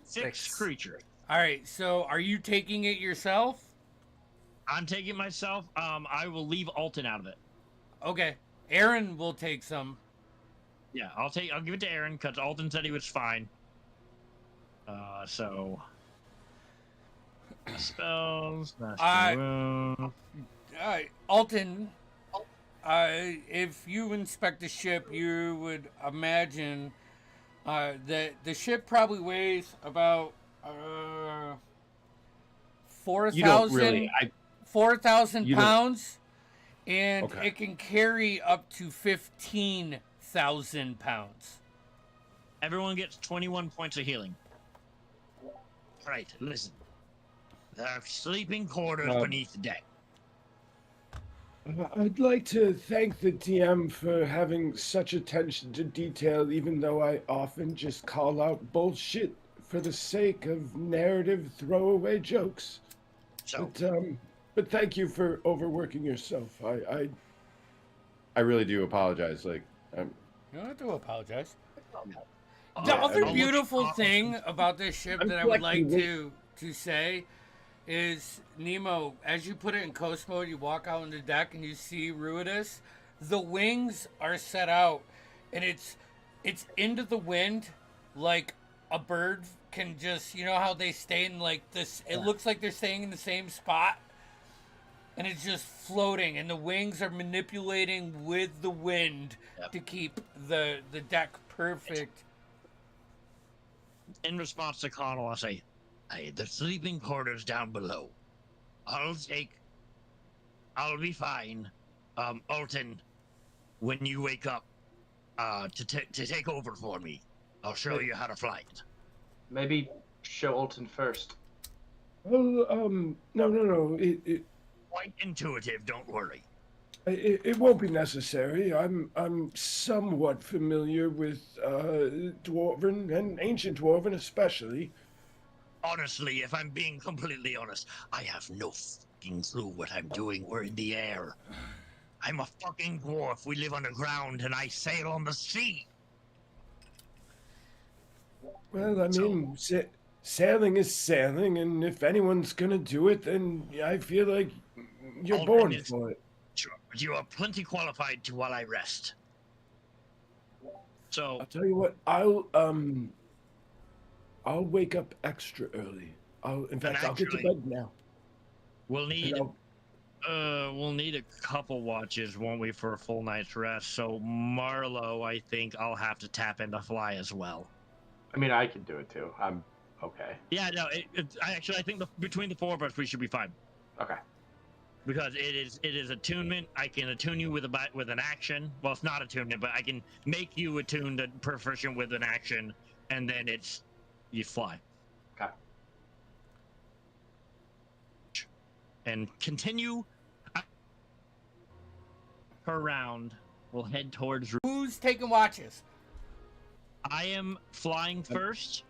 six creatures.
All right. So, are you taking it yourself?
I'm taking it myself. I will leave Alton out of it.
Okay. Aaron will take some.
Yeah, I'll give it to Aaron because Alton said he was fine. So spells.
Alton, if you inspect the ship, you would imagine that the ship probably weighs about 4,000 4,000
You don't-
pounds, and
Okay.
it can carry up to 15,000 pounds.
Everyone gets 21 points of healing. Right, listen. There are sleeping quarters beneath the deck.
I'd like to thank the DM for having such attention to detail, even though I often just call out bullshit for the sake of narrative throwaway jokes.
So,
But thank you for overworking yourself. I
really do apologize.
You don't have to apologize.
I'll
The other
look
beautiful
at-
thing about this ship
I'm
that I would like
collecting
to say is, Nemo, as you put it in coast mode, you walk out on the deck and you see Ruidus. The wings are set out, and it's into the wind, like a bird can just, you know how they stay in like this. It looks like they're staying in the same spot, and it's just floating, and the wings are manipulating with the wind to keep the deck perfect.
In response to Connell, I'll say, hey, the sleeping quarters down below. I'll be fine. Alton, when you wake up, to take over for me, I'll show you how to fly it.
Maybe show Alton first.
Well, no.
Quite intuitive, don't worry.
It won't be necessary. I'm somewhat familiar with Dwarven and Ancient Dwarven especially.
Honestly, if I'm being completely honest, I have no fucking clue what I'm doing. We're in the air. I'm a fucking dwarf. We live underground and I sail on the sea.
Well, I mean, sailing is sailing, and if anyone's gonna do it, then I feel like you're
Alden
born
is-
for it.
Sure, but you are plenty qualified to while I rest. So,
I'll tell you what. I'll wake up extra early. I'll get to
actually-
bed now.
we'll
and
need
I'll-
we'll need a couple watches, won't we, for a full night's rest? So Marlowe, I think I'll have to tap into fly as well.
I mean, I can do it too. I'm okay.
Yeah, no, I think between the four of us, we should be fine.
Okay.
Because it is attunement. I can attune you with an action. Well, it's not attunement, but I can make you attuned and proficient with an action, and then you fly.
Okay.
And continue around. We'll head towards.
Who's taking watches?
I am flying first.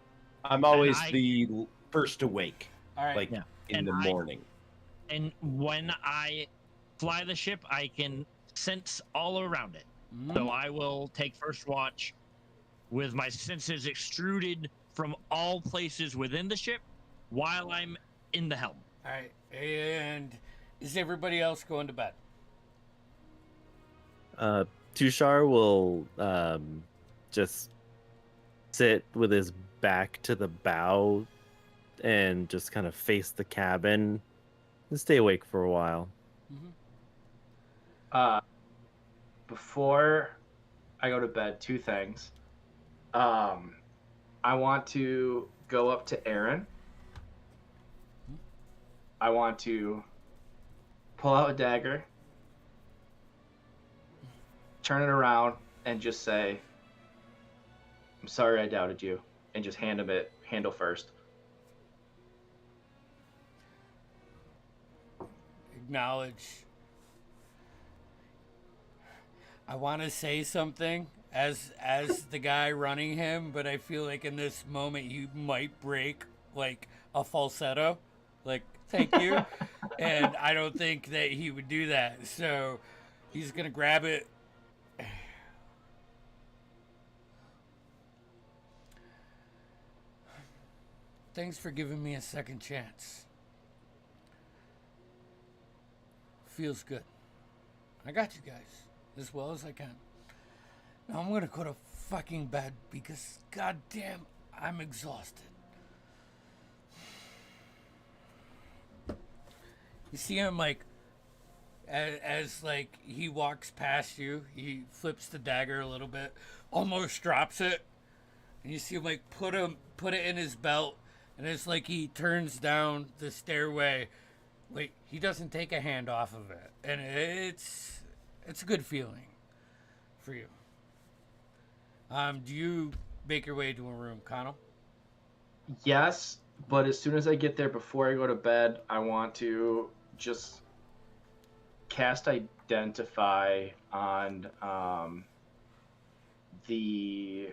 I'm always
I-
the first awake,
All right.
like
Yeah.
in
And
the
I-
morning.
And when I fly the ship, I can sense all around it. So I will take first watch with my senses extruded from all places within the ship while I'm in the helm.
All right. And is everybody else going to bed?
Tushar will just sit with his back to the bow and just kind of face the cabin and stay awake for a while.
Before I go to bed, two things. I want to go up to Aaron. I want to pull out a dagger, turn it around, and just say, "I'm sorry I doubted you," and just hand him it, handle first.
Acknowledge. I want to say something as the guy running him, but I feel like in this moment you might break like a falsetto, like thank you, and I don't think that he would do that. So he's gonna grab it. Thanks for giving me a second chance. Feels good. I got you guys as well as I can. Now I'm gonna go to fucking bed because goddamn I'm exhausted. You see him like as like he walks past you, he flips the dagger a little bit, almost drops it, and you see him like put it in his belt, and it's like he turns down the stairway. Wait, he doesn't take a hand off of it, and it's a good feeling for you. Do you make your way to a room, Connell?
Yes, but as soon as I get there, before I go to bed, I want to just cast Identify on the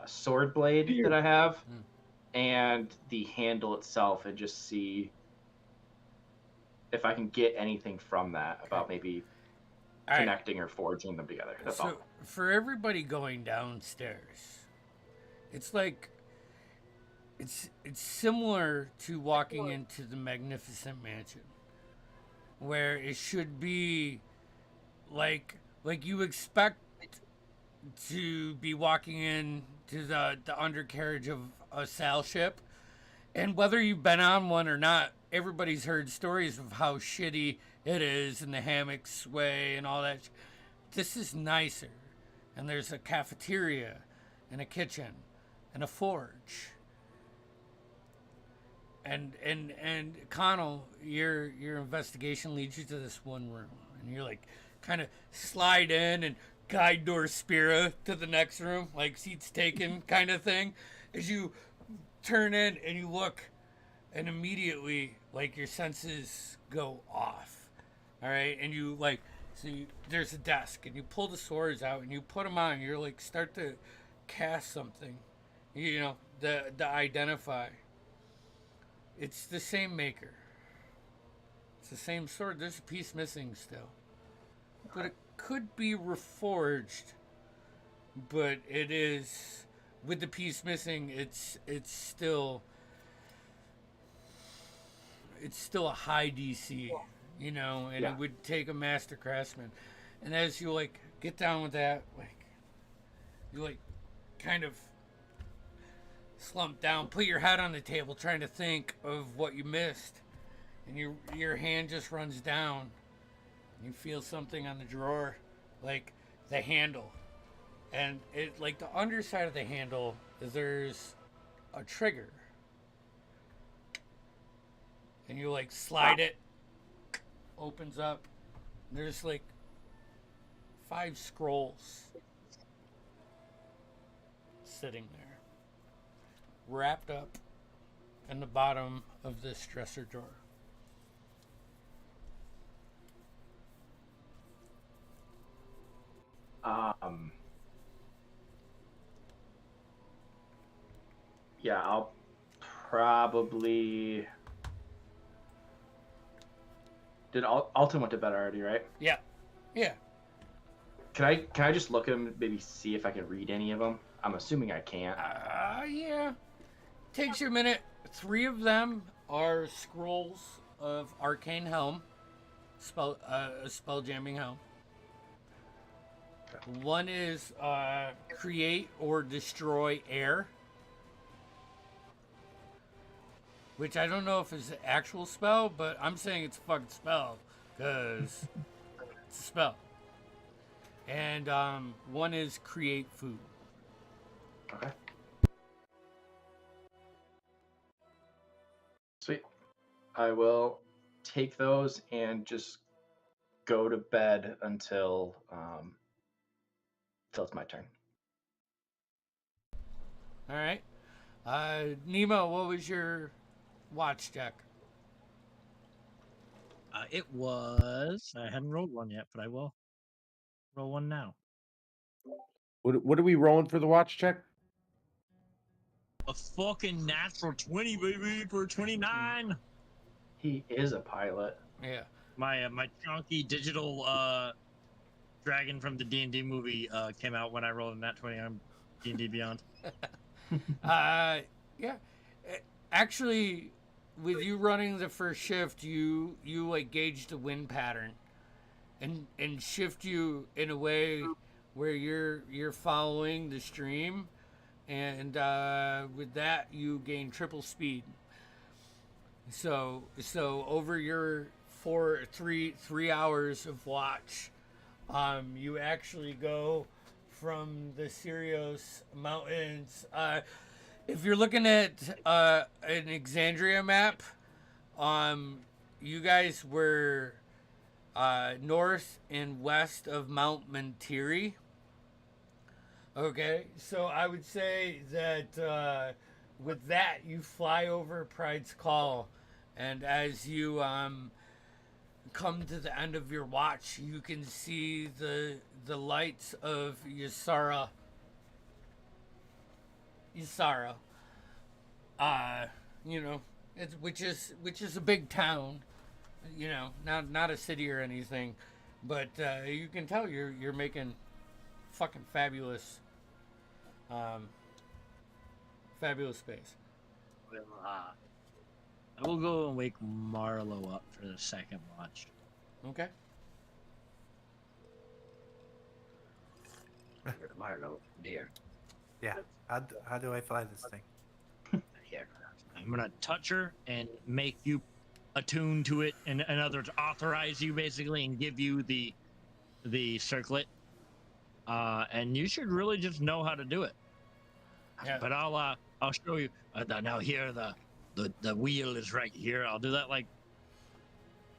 sword blade that I have and the handle itself, and just see if I can get anything from that about maybe
All right.
connecting or forging them together. That's all.
So for everybody going downstairs, it's like it's similar to walking into the magnificent mansion, where it should be like you expect to be walking in to the undercarriage of a sail ship, and whether you've been on one or not, everybody's heard stories of how shitty it is and the hammocks sway and all that. This is nicer, and there's a cafeteria and a kitchen and a forge. And Connell, your investigation leads you to this one room, and you're like kind of slide in and guide door Spira to the next room, like seats taken kind of thing. As you turn in and you look, and immediately like your senses go off, All right, and you like, so there's a desk, and you pull the swords out, and you put them on. And you're like, start to cast something, you know, the identify. It's the same maker. It's the same sword. There's a piece missing still, but it could be reforged. But it is, with the piece missing, it's still a high DC, you know, and
Yeah.
it would take a master craftsman. And as you like get down with that, like you like kind of slump down, put your head on the table, trying to think of what you missed, and your hand just runs down. And you feel something on the drawer, like the handle, and it like the underside of the handle is there's a trigger. And you like slide it, opens up, and there's like 5 scrolls sitting there, wrapped up in the bottom of this dresser drawer.
Yeah, I'll probably. Did Alton went to bed already, right?
Yeah.
Can I just look at them, maybe see if I can read any of them? I'm assuming I can't.
Yeah. Takes you a minute. 3 of them are scrolls of arcane helm, a spell jamming helm. One is create or destroy air, which I don't know if it's an actual spell, but I'm saying it's a fucking spell because it's a spell. And one is create food.
Okay. Sweet. I will take those and just go to bed until it's my turn.
All right. Nemo, what was your watch check?
It was. I hadn't rolled one yet, but I will roll one now.
What are we rolling for the watch check?
A fucking natural 20, baby, for 29.
He is a pilot.
Yeah.
My chunky digital dragon from the D&D movie came out when I rolled a nat 20 on D&D Beyond.
Yeah. Actually, with you running the first shift, you like gauge the wind pattern, and shift you in a way where you're following the stream, and with that you gain triple speed. So over your 3 hours of watch, you actually go from the Sirius Mountains. If you're looking at an Exandria map, you guys were north and west of Mount Mentiri. Okay, so I would say that with that, you fly over Pride's Call, and as you come to the end of your watch, you can see the lights of Ysara. You know, which is a big town, you know, not a city or anything, but you can tell you're making fucking fabulous space.
Well, I will go and wake Marlo up for the second watch.
Okay.
Marlo, dear.
Yeah. How do I fly this thing?
Here. I'm gonna touch her and make you attune to it, and in other words, authorize you basically, and give you the circlet. And you should really just know how to do it.
Yeah.
But I'll show you. Now here the wheel is right here. I'll do that like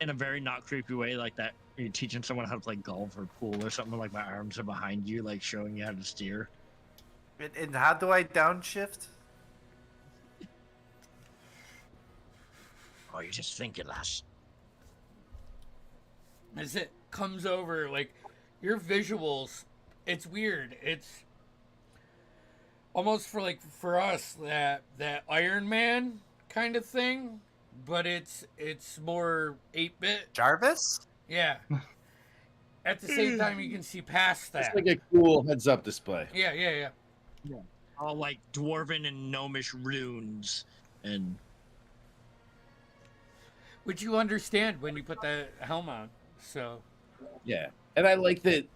in a very not creepy way, like that. You're teaching someone how to play golf or pool or something. Like my arms are behind you, like showing you how to steer.
And how do I downshift?
Oh, you're just thinking, lass.
as it comes over, like your visuals, it's weird. It's almost for us that Iron Man kind of thing, but it's more 8-bit.
Jarvis?
Yeah. At the same time, you can see past that.
It's like a cool heads-up display.
Yeah.
All like dwarven and gnomish runes, and
Which you understand when you put the helm on. So
Yeah. And I like that,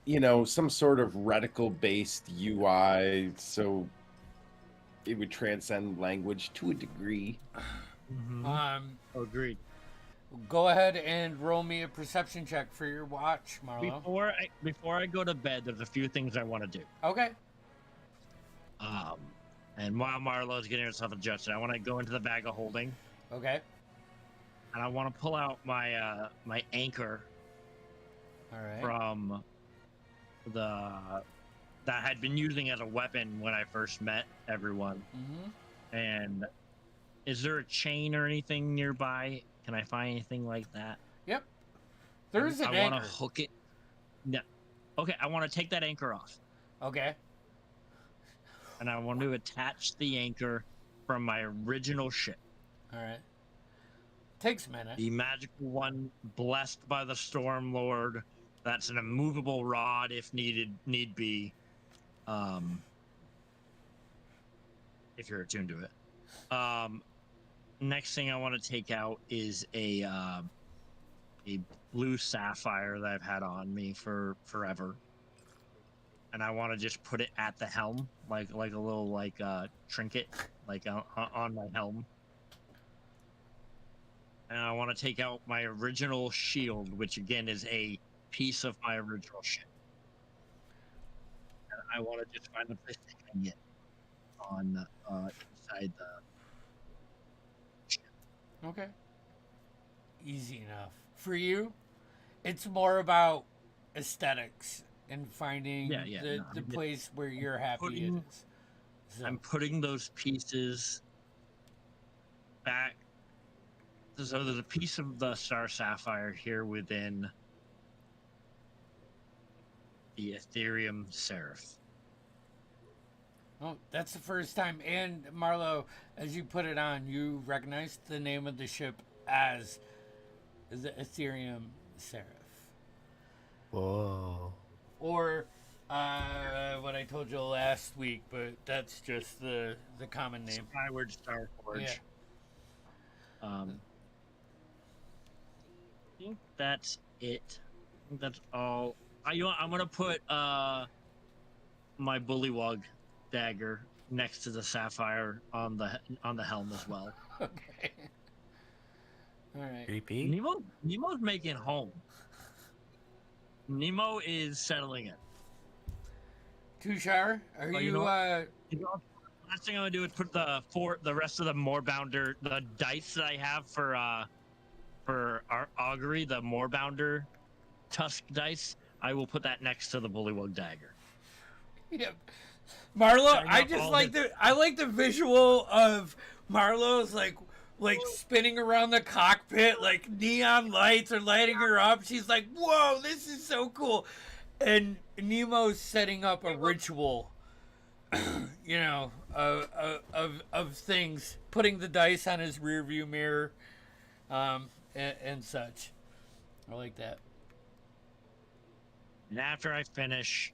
some sort of reticle-based UI, so it would transcend language to a degree.
agreed.
Go ahead and roll me a perception check for your watch, Marlo.
Before I go to bed, there's a few things I want to do.
Okay.
And while Marlo's getting herself adjusted, I want to go into the bag of holding,
Okay.
and I want to pull out my my anchor
All right.
from that I had been using as a weapon when I first met everyone.
Mm-hmm.
And is there a chain or anything nearby? Can I find anything like that?
Yep. There's an
I
anchor.
want to hook it. No. Okay, I want to take that anchor off,
Okay.
and I want to attach the anchor from my original ship,
All right. Takes a minute.
the magical one blessed by the Storm Lord. That's an immovable rod if need be. If you're attuned to it. Next thing I want to take out is a blue sapphire that I've had on me for forever, and I want to just put it at the helm, like a little trinket, on my helm. And I want to take out my original shield, which again is a piece of my original ship. And I want to just find a place to hang it on inside the.
Okay. Easy enough. For you, it's more about aesthetics and finding the place where you're happy it is. So,
I'm putting those pieces back. So there's a piece of the Star Sapphire here within the Ethereum Seraph.
oh, that's the first time. And Marlo, as you put it on, you recognized the name of the ship as the Ethereum Seraph.
Whoa.
Or what I told you last week, but that's just the common name.
Skyward Star Forge.
Yeah.
I think that's it. I think that's all. I'm gonna put my bullywug dagger next to the sapphire on the helm as well.
Okay. All right.
Creepy.
Nemo's making home. Nemo is settling it.
Tushar, are
Oh,
you?
you know last thing I'm gonna do is put the rest of the Moorbounder, the dice that I have for our augury, the Moorbounder tusk dice. I will put that next to the bullywug dagger.
Yep. Marlo,
Setting
I
up
just
all
like I like the visual of Marlo's like spinning around the cockpit, like neon lights are lighting her up. She's like, "Whoa, this is so cool!" And Nemo's setting up a ritual, of things, putting the dice on his rearview mirror, and such. I like that.
And after I finish,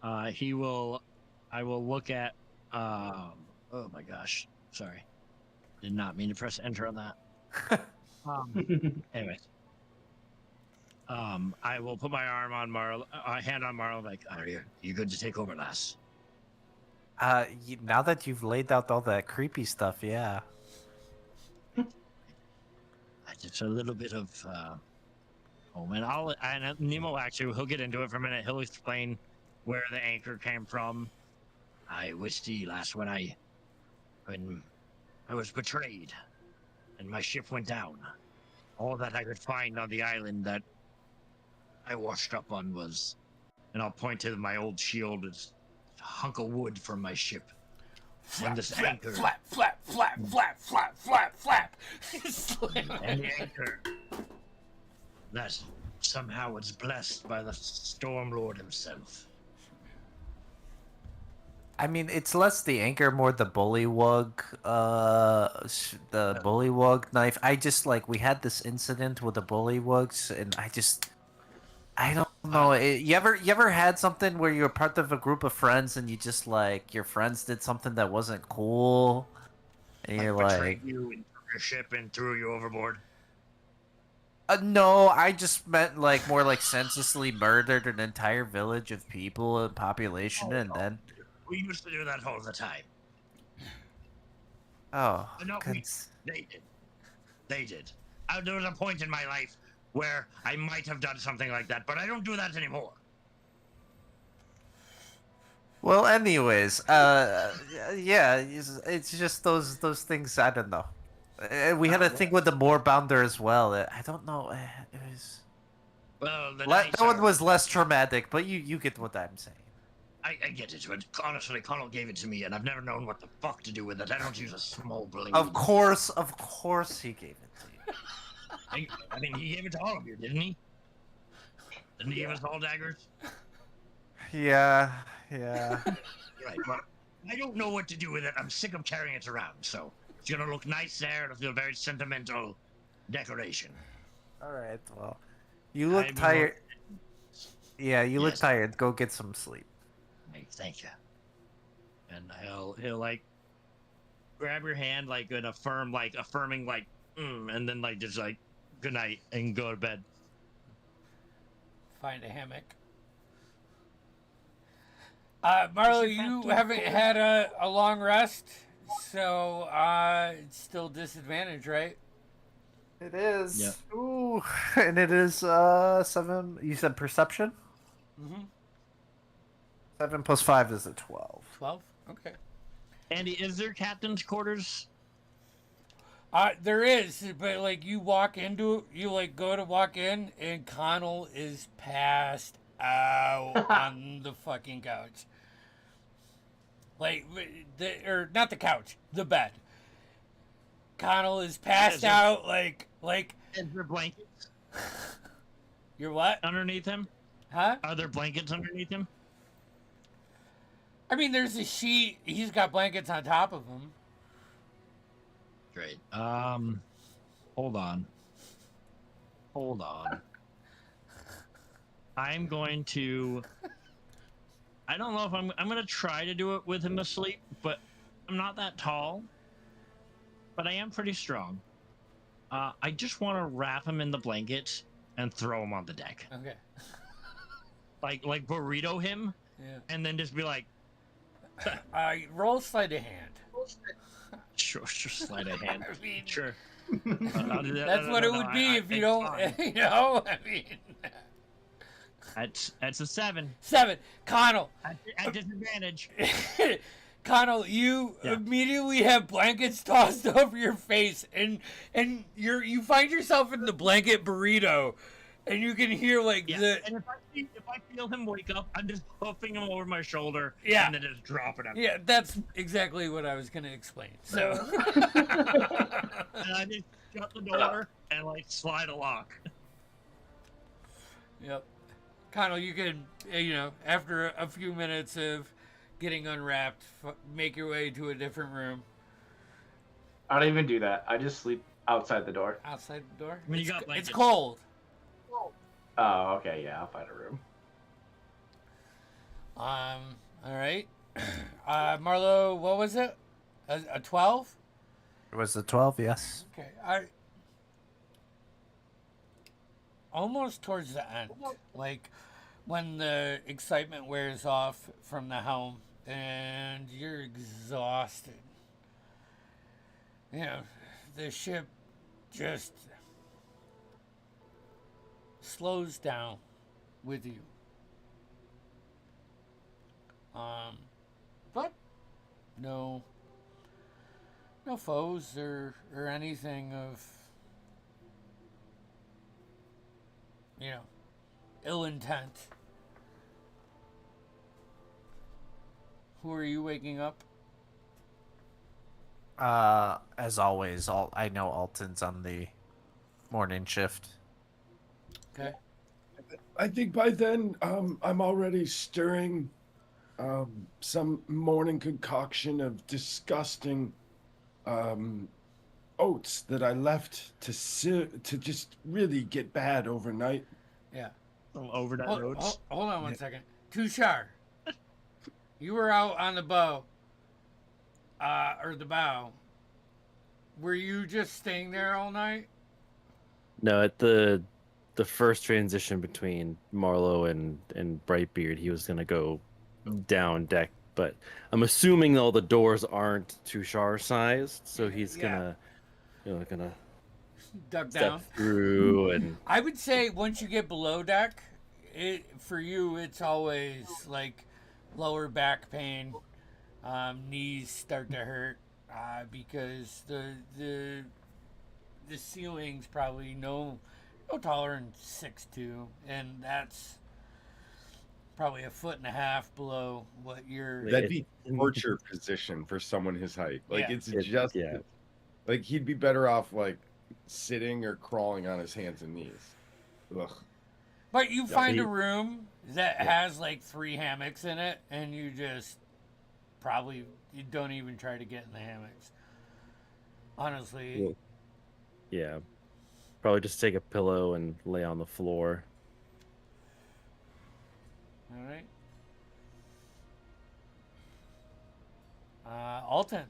I will look at. Oh my gosh! Sorry, did not mean to press enter on that. Anyways, I will put my arm on Marl, hand on Marl, like, are you good to take over, lass?
Now that you've laid out all that creepy stuff, yeah.
Just a little bit of. And Nemo actually, he'll get into it for a minute. He'll explain where the anchor came from. I was the last when I was betrayed, and my ship went down. All that I could find on the island that I washed up on was, and I'll point to my old shield as a hunk of wood from my ship.
Flap,
And this
flap,
anchor,
flap, flap, flap, flap, flap, flap, flap.
and the anchor. That's somehow it's blessed by the Stormlord himself.
I mean, it's less the anchor, more the bullywug, the bullywug knife. I just like we had this incident with the bullywugs, and I don't know. You ever had something where you're part of a group of friends and you just like your friends did something that wasn't cool, and you're
betrayed
like,
you into your ship and threw you overboard.
no, I just meant like more like senselessly murdered an entire village of people and population, and then
We used to do that all the time.
oh,
No, they did. They did. There was a point in my life where I might have done something like that, but I don't do that anymore.
well, anyways, yeah, it's just those things. I don't know. We had a thing with the Moorbounder as well. I don't know. It was
Well,
that one was less traumatic, but you get what I'm saying.
I get it, but honestly, Connell gave it to me, and I've never known what the fuck to do with it. I don't use a small blade.
Of course, he gave it to you.
I mean, he gave it to all of you, didn't he? Didn't he give us all daggers?
Yeah.
Right, but I don't know what to do with it. I'm sick of carrying it around, so it's gonna look nice there. It'll feel very sentimental decoration.
All right. Well, you look tired. Yeah, you look tired. Go get some sleep.
Hey, thank you. And he'll like grab your hand like in a firm, like affirming, like, and then like just like good night and go to bed.
Find a hammock. Marlo, you haven't had a long rest, so it's still disadvantage, right?
It is.
Yeah.
Ooh, and it is 7. You said perception.
Mm-hmm.
7 plus 5 is a 12.
12. Okay.
Andy, is there captain's quarters?
There is, but like you walk into, you like go to walk in, and Connell is passed out on the fucking couch. Like, or not the couch, the bed. Connell is passed out, like.
Is there blankets?
You're what?
Underneath him?
Huh?
Are there blankets underneath him?
I mean, there's a sheet. He's got blankets on top of him.
Great. Hold on. I'm going to. I don't know if I'm going to try to do it with him asleep, but I'm not that tall. But I am pretty strong. I just want to wrap him in the blankets and throw him on the deck.
Okay.
Like burrito him,
Yeah.
and then just be like,
roll sleight of hand.
sure, sleight of hand.
I mean,
Sure.
That's what it would be if you don't, you know. I mean,
that's a 7.
7. Connell.
At disadvantage.
Connell, you immediately have blankets tossed over your face, and you find yourself in the blanket burrito, and you can hear like the.
And if I feel him wake up, I'm just hoofing him over my shoulder.
Yeah.
And then just dropping him.
Yeah, that's exactly what I was gonna explain. So.
And I just shut the door and like slide a lock.
Yep. Connell, you can, after a few minutes of getting unwrapped, make your way to a different room.
I don't even do that. I just sleep outside the door.
Outside the door?
I mean, you got blankets.
It's cold.
Oh, okay, yeah, I'll find a room.
All right. Marlo, what was it? A 12?
It was a 12, yes.
Okay. Almost towards the end, like when the excitement wears off from the helm and you're exhausted. The ship just slows down with you. But no foes or anything of ill intent. Who are you waking up?
As always, I know Alton's on the morning shift.
Okay.
I think by then, I'm already stirring some morning concoction of disgusting oats that I left to just really get bad overnight.
Yeah.
Some overnight oats.
Hold on one second. Tushar, you were out on the bow, or the bow. Were you just staying there all night?
No, at the first transition between Marlowe and Brightbeard, he was gonna go down deck, but I'm assuming all the doors aren't Tushar sized, so he's
Yeah.
gonna
Duck
step
down.
through and
I would say once you get below deck, for you it's always like lower back pain, knees start to hurt, because the ceiling's probably no taller than 6'2", and that's probably a foot and a half below what you're.
That'd be torture position for someone his height. Like
Yeah.
it's just
yeah.
like he'd be better off like sitting or crawling on his hands and knees. Ugh.
But you find
he-
a room that has like 3 hammocks in it, and you just you don't even try to get in the hammocks. Honestly,
Yeah. Probably just take a pillow and lay on the floor.
all right. Alton,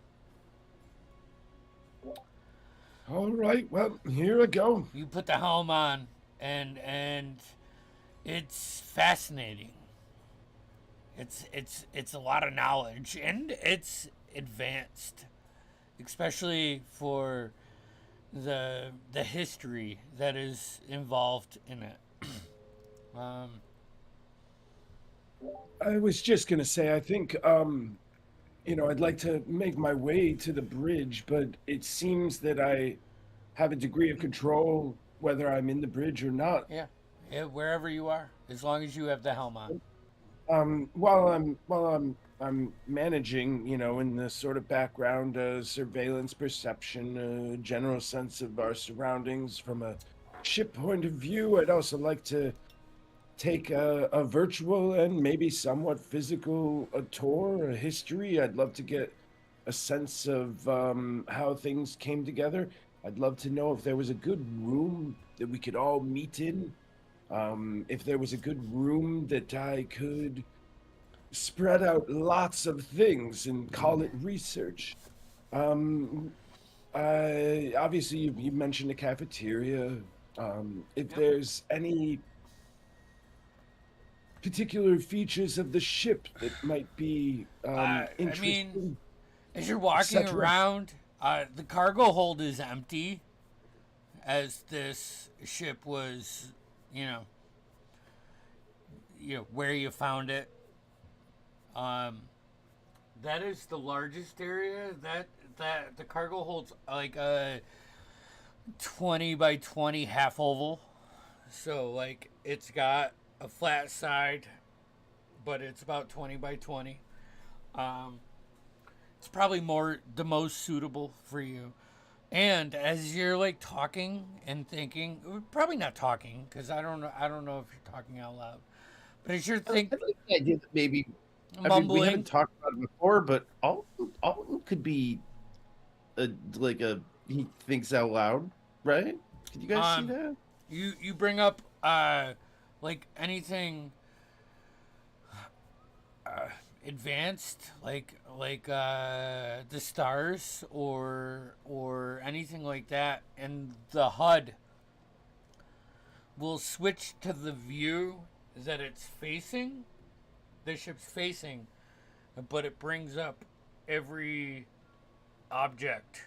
All right, well, here I go.
you put the helm on, and it's fascinating. It's a lot of knowledge, and it's advanced, especially for the history that is involved in it.
I was just gonna say, I think, I'd like to make my way to the bridge, but it seems that I have a degree of control whether I'm in the bridge or not.
Yeah, wherever you are, as long as you have the helm on.
While I'm managing, in the sort of background, surveillance, perception, general sense of our surroundings from a ship point of view, I'd also like to take a virtual and maybe somewhat physical tour, a history. I'd love to get a sense of how things came together. I'd love to know if there was a good room that we could all meet in. If there was a good room that I could spread out lots of things and call it research. Obviously, you mentioned a cafeteria. If there's any particular features of the ship that might be interesting.
As you're walking
etc.
around, the cargo hold is empty, as this ship was, where you found it. That is the largest area. That the cargo holds like a 20 by 20 half oval. So like it's got a flat side, but it's about 20 by 20. It's probably the most suitable for you. And as you're like talking and thinking, probably not talking, because I don't know if you're talking out loud. But as you're
I
thinking,
like the idea that maybe
mumbling,
we haven't talked about it before, but Alton could be he thinks out loud, right? Can you guys see that?
you bring up like anything advanced, like the stars or anything like that, and the HUD will switch to the view that it's facing, the ship's facing, but it brings up every object.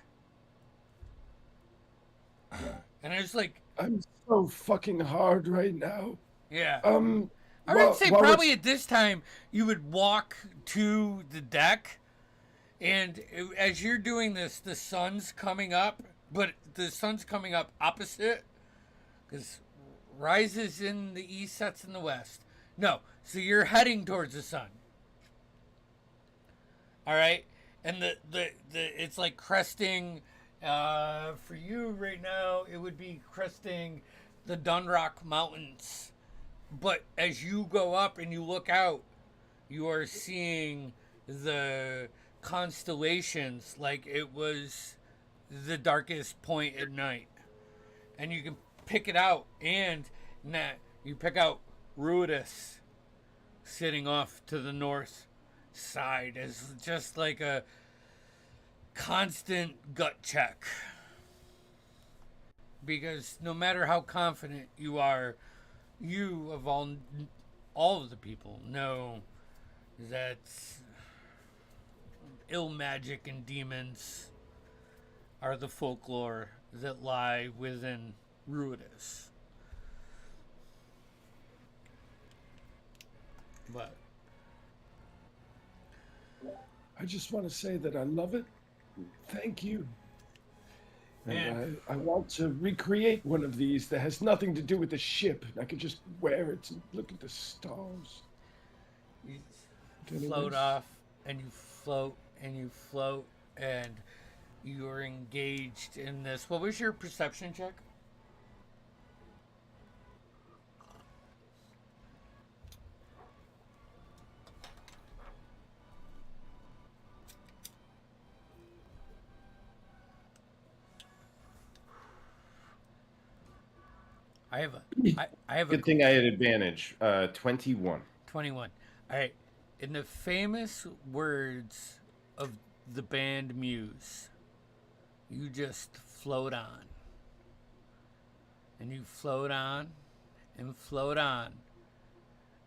And it's like,
I'm so fucking hard right now.
yeah. I
Well,
would say
while
probably
we're-
at this time you would walk to the deck, and as you're doing this, the sun's coming up, but the sun's coming up opposite, because rises in the east, sets in the west. No, so you're heading towards the sun. All right, and the it's like cresting. For you right now, it would be cresting the Dunrock Mountains. but as you go up and you look out, you are seeing the constellations like it was the darkest point at night. And you can pick it out, and you pick out Ruidus sitting off to the north side as just like a constant gut check. Because no matter how confident you are, you of all of the people know that ill magic and demons are the folklore that lie within Ruidus. But
I just want to say that I love it. Thank you. And
And-
I want to recreate one of these that has nothing to do with the ship. I could just wear it and look at the stars.
you
Anyways.
float off, and you float, and you float, and you're engaged in this. What was your perception check? I have a
Good thing I had advantage. 21.
21. All right. In the famous words of the band Muse, you just float on. And you float on and float on.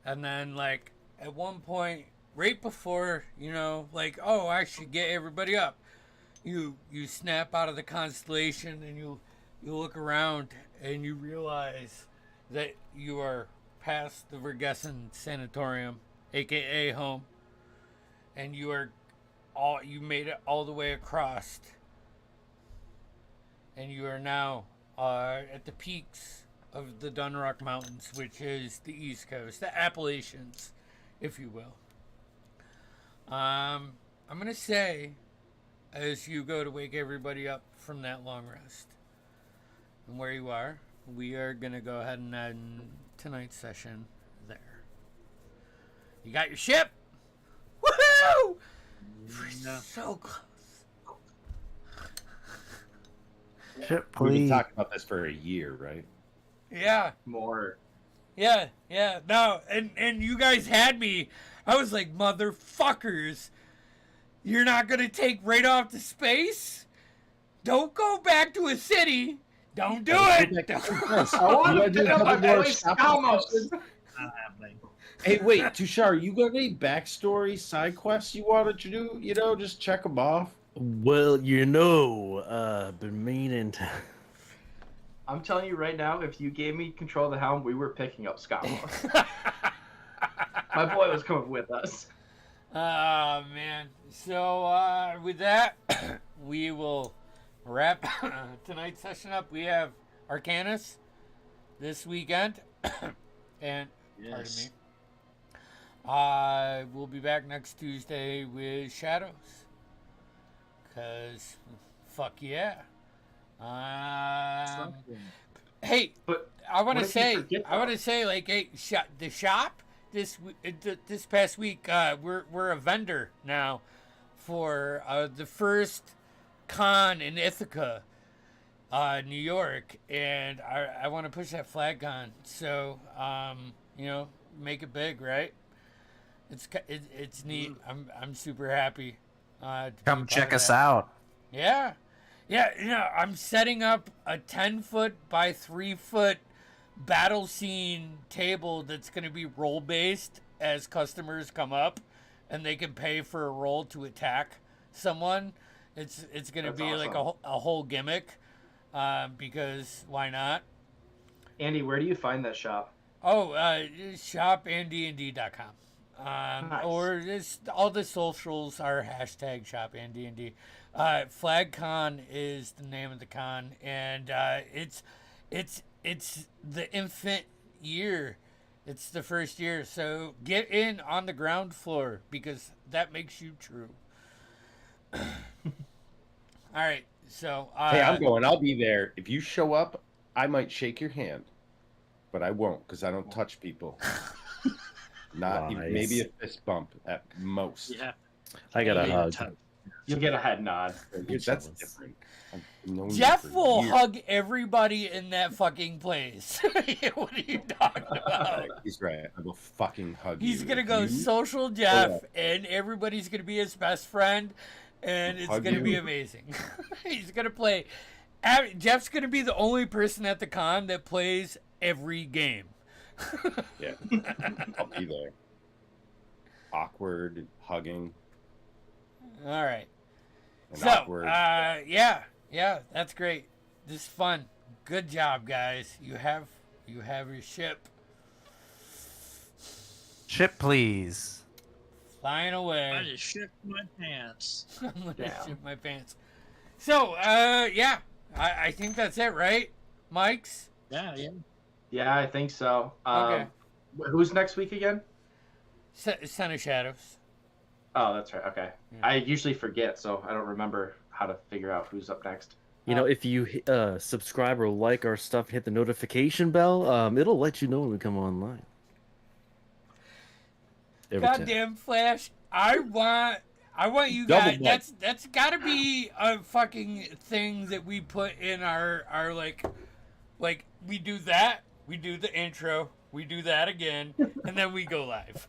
And then, like, at one point, right before, like, oh, I should get everybody up, you snap out of the constellation and you look around and you realize that you are past the Vergessen Sanatorium, aka home, and you made it all the way across, and you are now at the peaks of the Dunrock Mountains, which is the East Coast, the Appalachians, if you will. I'm gonna say, as you go to wake everybody up from that long rest, and where you are, we are gonna go ahead and end tonight's session there. You got your ship? Woohoo! We're so close.
Shit,
We've been
please.
talking about this for a year, right?
Yeah,
More.
yeah. No, and you guys had me. I was like, motherfuckers, you're not gonna take right off to space? Don't go back to a city. Don't do it.
I want to pick up my boy Scamos.
Not happening.
Hey, wait, Tushar, you got any backstory side quests you wanted to do? Just check them off.
Well, been meaning to.
I'm telling you right now, if you gave me control of the helm, we were picking up Scamos. My boy was coming with us.
Oh, man. So, with that, we will wrap tonight's session up. We have Arcanus this weekend. And, pardon me. We'll be back next Tuesday with Shadows. Because, fuck yeah. Hey,
But
I want to
what if you
say,
forget
like, hey, the shop this past week, we're a vendor now for the first con in Ithaca, New York, and I want to push that flag con. So, make it big, right? It's neat. I'm super happy. To be
Come
part
check
of
us
that.
out.
Yeah. I'm setting up a 10-foot by 3-foot battle scene table that's going to be roll based as customers come up and they can pay for a roll to attack someone. It's going to
That's
be like
awesome.
a whole gimmick, because why not?
Andy, where do you find that shop?
Oh, shopandnd.com.
Nice.
Or just all the socials are hashtag shopandnd. FlagCon is the name of the con, and it's the infant year. It's the first year, so get in on the ground floor because that makes you true. All right, so
Hey, I'm going. I'll be there. If you show up, I might shake your hand. but I won't because I don't touch people. Not even, maybe a fist bump at most.
Yeah.
I got a
Yeah,
hug.
touch.
You'll get a head nod.
That's different. I've known you
Jeff
for
will
years.
hug everybody in that fucking place. What are you talking about?
He's right. I will fucking hug you.
He's gonna
If
go
you
social Jeff, and everybody's gonna be his best friend, and it's
Hug
gonna be
you.
amazing. He's gonna play. Jeff's gonna be the only person at the con that plays every game.
Yeah, I'll be there. Awkward hugging.
All right.
And
So,
awkward.
yeah, that's great. This is fun. Good job, guys. You have your ship
Ship, please.
flying away.
I just shit my pants.
I'm gonna
Damn.
shit my pants. So, yeah, I think that's it, right, Mike's?
Yeah.
Yeah, I think so.
Okay.
Who's next week again?
Son of Shadows.
Oh, that's right. Okay.
Yeah.
I usually forget, so I don't remember how to figure out who's up next.
You know, if you subscribe or like our stuff, hit the notification bell. It'll let you know when we come online. Every time.
Goddamn Flash! I want you
Double
guys.
button.
That's got to be a fucking thing that we put in our like we do that. We do the intro. We do that again, and then we go live.